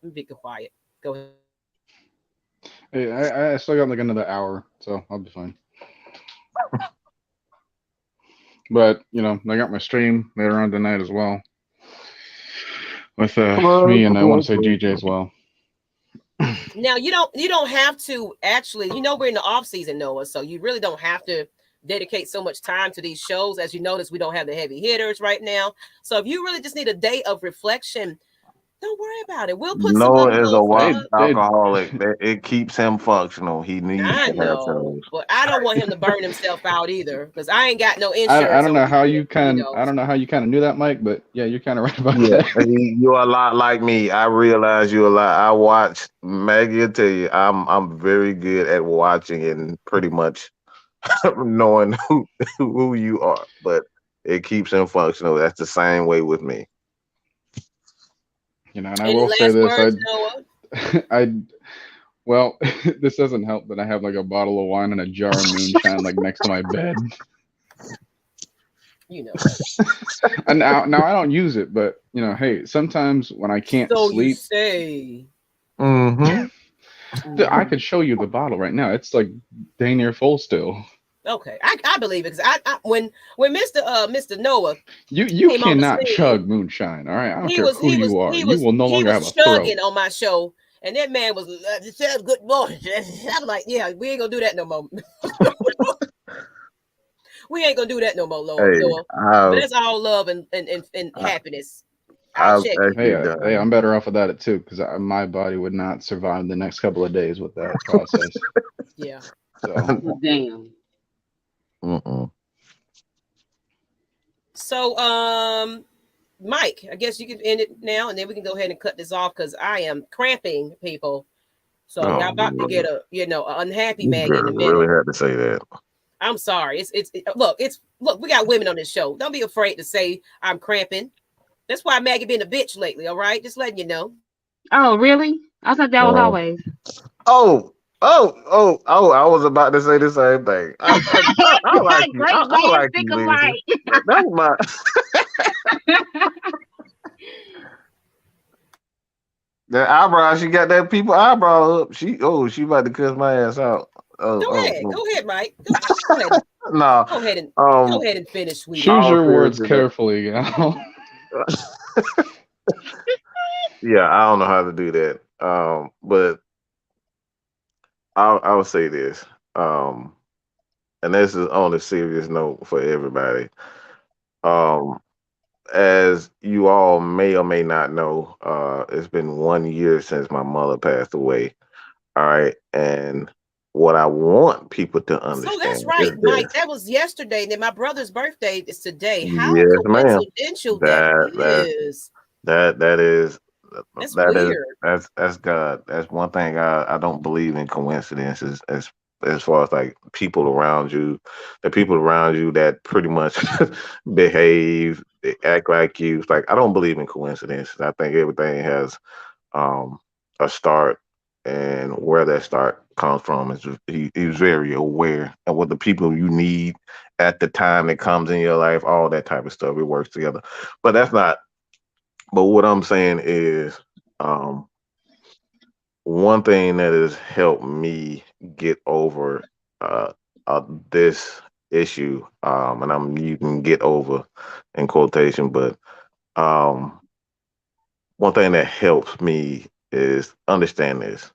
I'm be quiet. Go ahead. Hey, I still got like another hour, so I'll be fine. But I got my stream later on tonight as well with me and I want to say DJ as well. Now you don't have to actually. We're in the off season, Noah, so you really don't have to dedicate so much time to these shows. As you notice, we don't have the heavy hitters right now. So if you really just need a day of reflection, don't worry about it. We'll put Noah is a white alcoholic. It keeps him functional. He needs I to know, have those. but I don't want him to burn himself out either because I ain't got no insurance. I don't know how you kind of knew that, Mike, but yeah, you're kind of right about that. You're a lot like me. I realize you're a lot. I watch Maggie tell you I'm very good at watching and pretty much knowing who you are, but it keeps him functional. That's the same way with me. And I will say this, well, this doesn't help that I have like a bottle of wine and a jar of moonshine like next to my bed. And now I don't use it, but hey, sometimes when I can't sleep. You say. I could show you the bottle right now. It's like dang near full still. Okay, I believe it because I when Mr. Noah you cannot chug moonshine. All right, I don't care who you are. You will no longer have a throat. On my show, and that man was said good morning. I'm like, yeah, we ain't gonna do that no more. We ain't gonna do that no more, Lord. But that's all love and happiness. Hey, I'm better off without it too because my body would not survive the next couple of days with that process. Yeah. So. Damn. So, Mike, I guess you can end it now, and then we can go ahead and cut this off because I am cramping, people. So y'all about to get a an unhappy Maggie in a minute. Really had to say that. I'm sorry. Look. We got women on this show. Don't be afraid to say I'm cramping. That's why Maggie been a bitch lately. All right, just letting you know. Oh, really? I thought that was always. Oh, I was about to say the same thing. I like you. I like you, Lisa. That's my. The eyebrow, she got that people eyebrow up. She about to cuss my ass out. Go ahead, Mike. Go ahead. No. Go ahead and finish, sweetie. Choose your words carefully, gal. Yeah, I don't know how to do that. But I will say this, and this is on a serious note for everybody. As you all may or may not know, it's been 1 year since my mother passed away. All right, and What I want people to So that's understand is right, Mike. this. That was yesterday. And then my brother's birthday is today. How Yes, ma'am. coincidental that That is. that is That's weird. that's God. That's one thing I don't believe in coincidences as far as like people around you, the people around you that pretty much behave, they act like you. It's like I don't believe in coincidences. I think everything has um a start, and where that start comes from is he's very aware of what the people you need at the time that comes in your life, all that type of stuff. It works together. But that's not but what I'm saying is, um, one thing that has helped me get over uh, this issue, and I'm using "get over" in quotation, but um, one thing that helps me is understand this: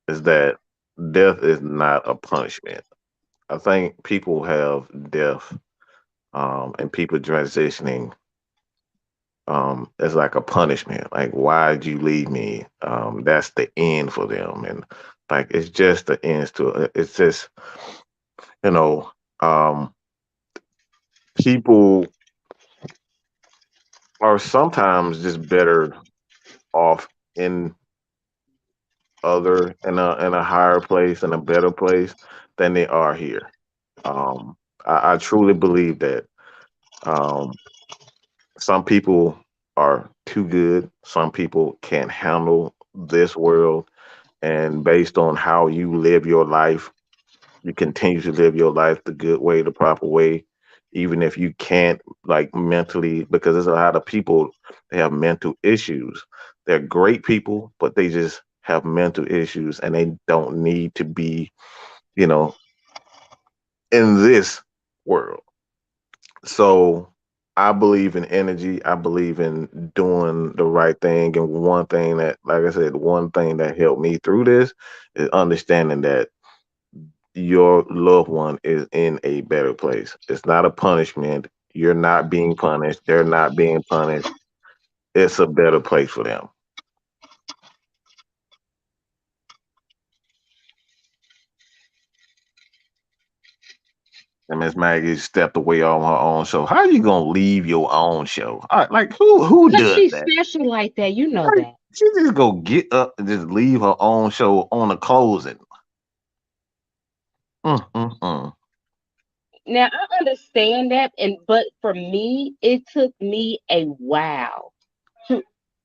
is that death is not a punishment. I think people have death, and people transitioning as like a punishment. Like, why'd you leave me? That's the end for them, and like it's just the ends to it. It's just you know, um, people are sometimes just better off in in a higher place and a better place than they are here. I truly believe that um, some people are too good. Some people can't handle this world, and based on how you live your life, you continue to live your life the good way, the proper way, even if you can't like mentally, because there's a lot of people they have mental issues. They're great people, but they just have mental issues, and they don't need to be, you know, in this world. So I believe in energy. I believe in doing the right thing. And one thing that, like I said, one thing that helped me through this is understanding that your loved one is in a better place. It's not a punishment. You're not being punished. They're not being punished. It's a better place for them. And Miss Maggie stepped away on her own show. How you gonna leave your own show? Like who Cause does she's that? special like that, you know Like, that. she just go get up and just leave her own show on the closing. Mm. Now I understand that, and but for me, it took me a while to.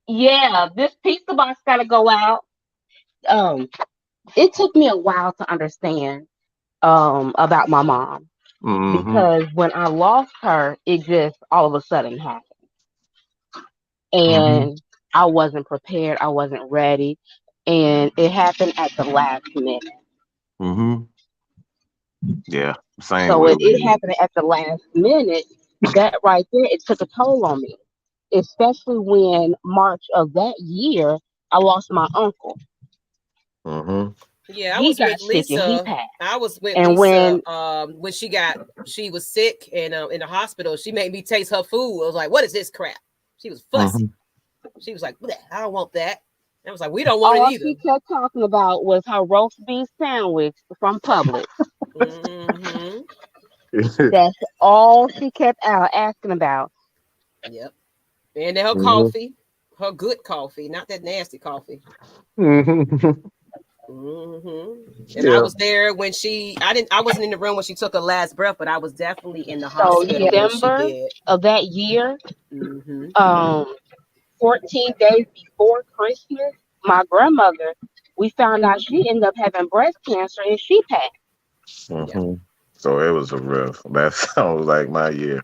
Yeah, this pizza box got to go out. Um, it took me a while to understand about my mom Mm-hmm. because when I lost her, it just all of a sudden happened, Mm-hmm. and I wasn't prepared. I wasn't ready, and it happened at the last minute. Mm-hmm. Yeah. Same So with it me. happened at the last minute. That right there, it took a toll on me, especially when March of that year I lost my uncle. Mm-hmm. Yeah, I He was got with sick and he Lisa. passed. I was with And Lisa when when she was sick and in the hospital. She made me taste her food. I was like, "What is this crap?" She was fussy. Mm-hmm. She was like, "Bleh, I don't want that." I was like, "We don't want it all either." she kept talking about was her roast beef sandwich from Publix. Mm-hmm. That's all she kept out asking about. Yep. And then her Mm-hmm. coffee, her good coffee, not that nasty coffee. Mm-hmm. And I Yeah. was there when I wasn't in the room when she took her last breath, but I was definitely in the So hospital when she December did. of that year, Mm-hmm. um, 14 days before Christmas, my grandmother, we found out she ended up having breast cancer and she passed. Yeah. Mm-hmm. So it was a rough. That sounds like my year.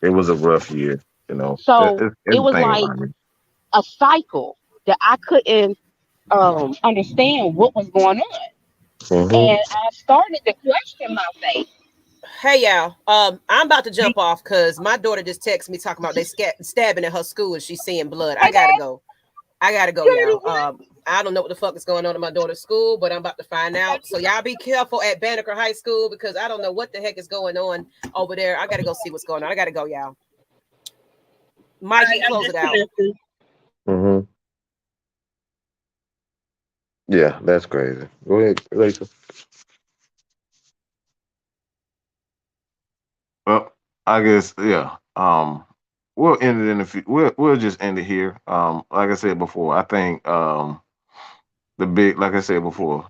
It was a rough year. You know, So it was everything like around me. a cycle that I couldn't understand what was going on. Mm-hmm. And I started to question my faith. Hey y'all. I'm about to jump off because my daughter just texted me talking about they stabbing at her school and she's seeing blood. I Hey, gotta babe, go. I gotta go, you heard y'all. what? I don't know what the fuck is going on in my daughter's school, but I'm about to find out. So y'all be careful at Banneker High School because I don't know what the heck is going on over there. I gotta go see what's going on. I gotta go, y'all. Mike, you can I'm close it out. disconnected. Mm-hmm. Yeah, that's crazy. Go ahead, Rachel. Well, I guess yeah. We'll end it in a few. We'll just end it here. Like I said before, I think like I said before,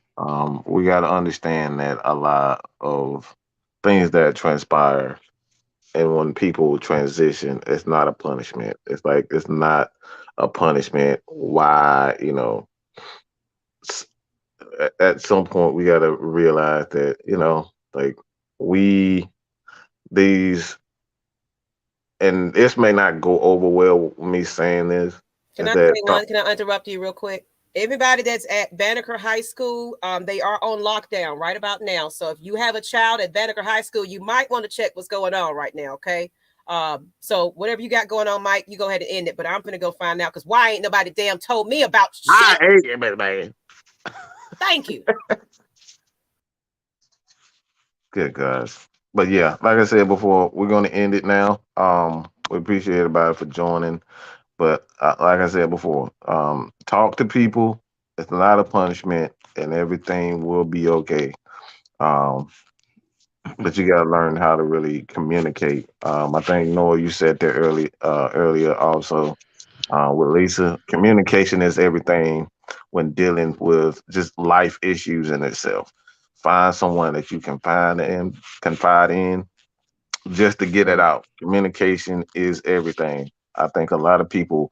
we got to understand that a lot of things that transpire and when people transition, it's not a punishment. It's like it's not a punishment. Why, s- at some point we got to realize that, like we these and this may not go over well with me saying this, Can is I that say one? Can I interrupt you real quick? Everybody that's at Banneker High School, they are on lockdown right about now. So if you have a child at Banneker High School, you might want to check what's going on right now. Okay. So whatever you got going on, Mike, you go ahead and end it. But I'm gonna go find out because why ain't nobody damn told me about I shit? hate it, man. Thank you. Good guys. But yeah, like I said before, we're gonna end it now. We appreciate everybody for joining. But like I said before, talk to people. It's not a punishment, and everything will be okay. Um, but you got to learn how to really communicate. I think Noah, you said there earlier also with Lisa. Communication is everything when dealing with just life issues in itself. Find someone that you can confide in, just to get it out. Communication is everything. I think a lot of people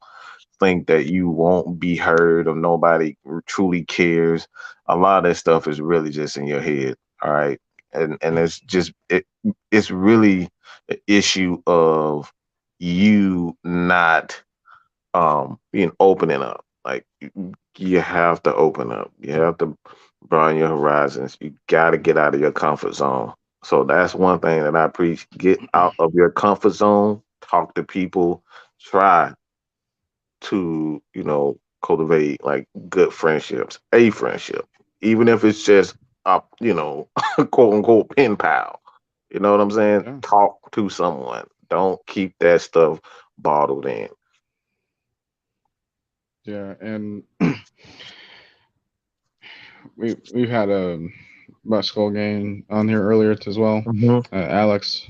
think that you won't be heard or nobody truly cares. A lot of that stuff is really just in your head. All right. And it's really an issue of you not being opening up. Like you have to open up. You have to broaden your horizons. You gotta get out of your comfort zone. So that's one thing that I preach. Get out of your comfort zone, talk to people, try to, cultivate like good friendships, a friendship, even if it's just quote unquote pen pal. You know what I'm saying? Yeah, Talk to someone. Don't keep that stuff bottled in. yeah, and we've had a basketball game on here earlier as well. Hmm. Alex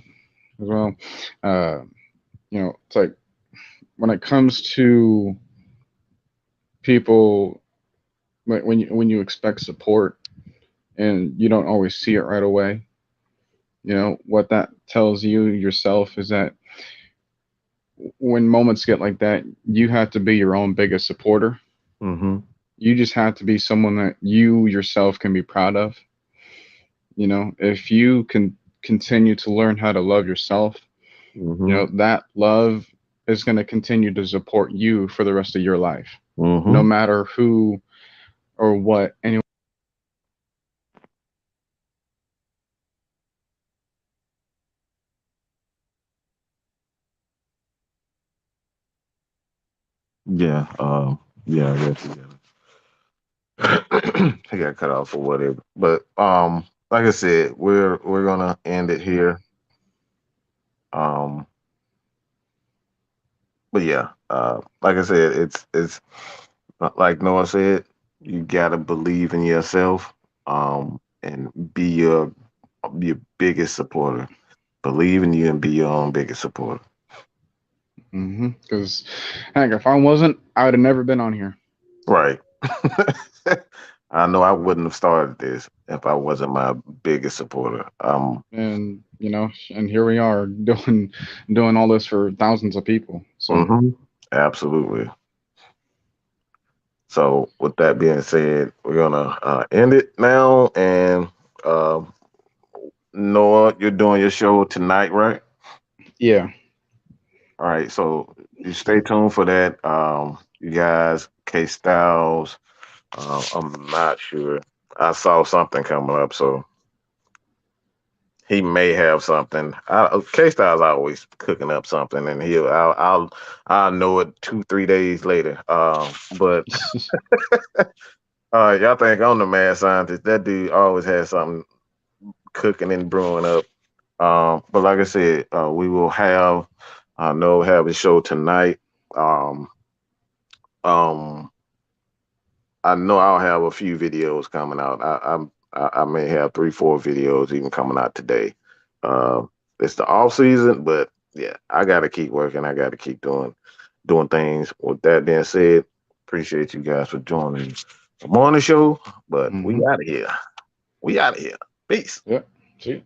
as well. Uh, it's like when it comes to people when you expect support and you don't always see it right away. What that tells you yourself is that when moments get like that, you have to be your own biggest supporter. Hmm. You just have to be someone that you yourself can be proud of. If you can continue to learn how to love yourself, Hmm. that love is going to continue to support you for the rest of your life, no Hmm. matter who or what anyone. Yeah. Yeah. I guess he got cut off or whatever. But like I said, we're gonna end it here. Um, but yeah, like I said, it's like Noah said, you gotta believe in yourself, and be your biggest supporter. Believe in you and be your own biggest supporter. Because, heck, if I wasn't, I would have never been on here. Right. I know I wouldn't have started this if I wasn't my biggest supporter. And and here we are doing all this for thousands of people. So Mhm, absolutely. So with that being said, we're gonna end it now. And uh, Noah, you're doing your show tonight, right? yeah. All right. So you stay tuned for that. You guys, K Styles. I'm not sure. I saw something coming up, so he may have something. K Styles always cooking up something, and I'll know it 2 3 days later. But y'all think I'm the mad scientist? That dude always has something cooking and brewing up. But like I said, we will have have a show tonight. Um, um, I know I'll have a few videos coming out. I may have 3, 4 videos even coming out today. Uh, it's the off season, but yeah, I got to keep working. I got to keep doing things. With that being said, appreciate you guys for joining the morning show. But we Mm-hmm. out of here. We out of here. Peace. Yep. See.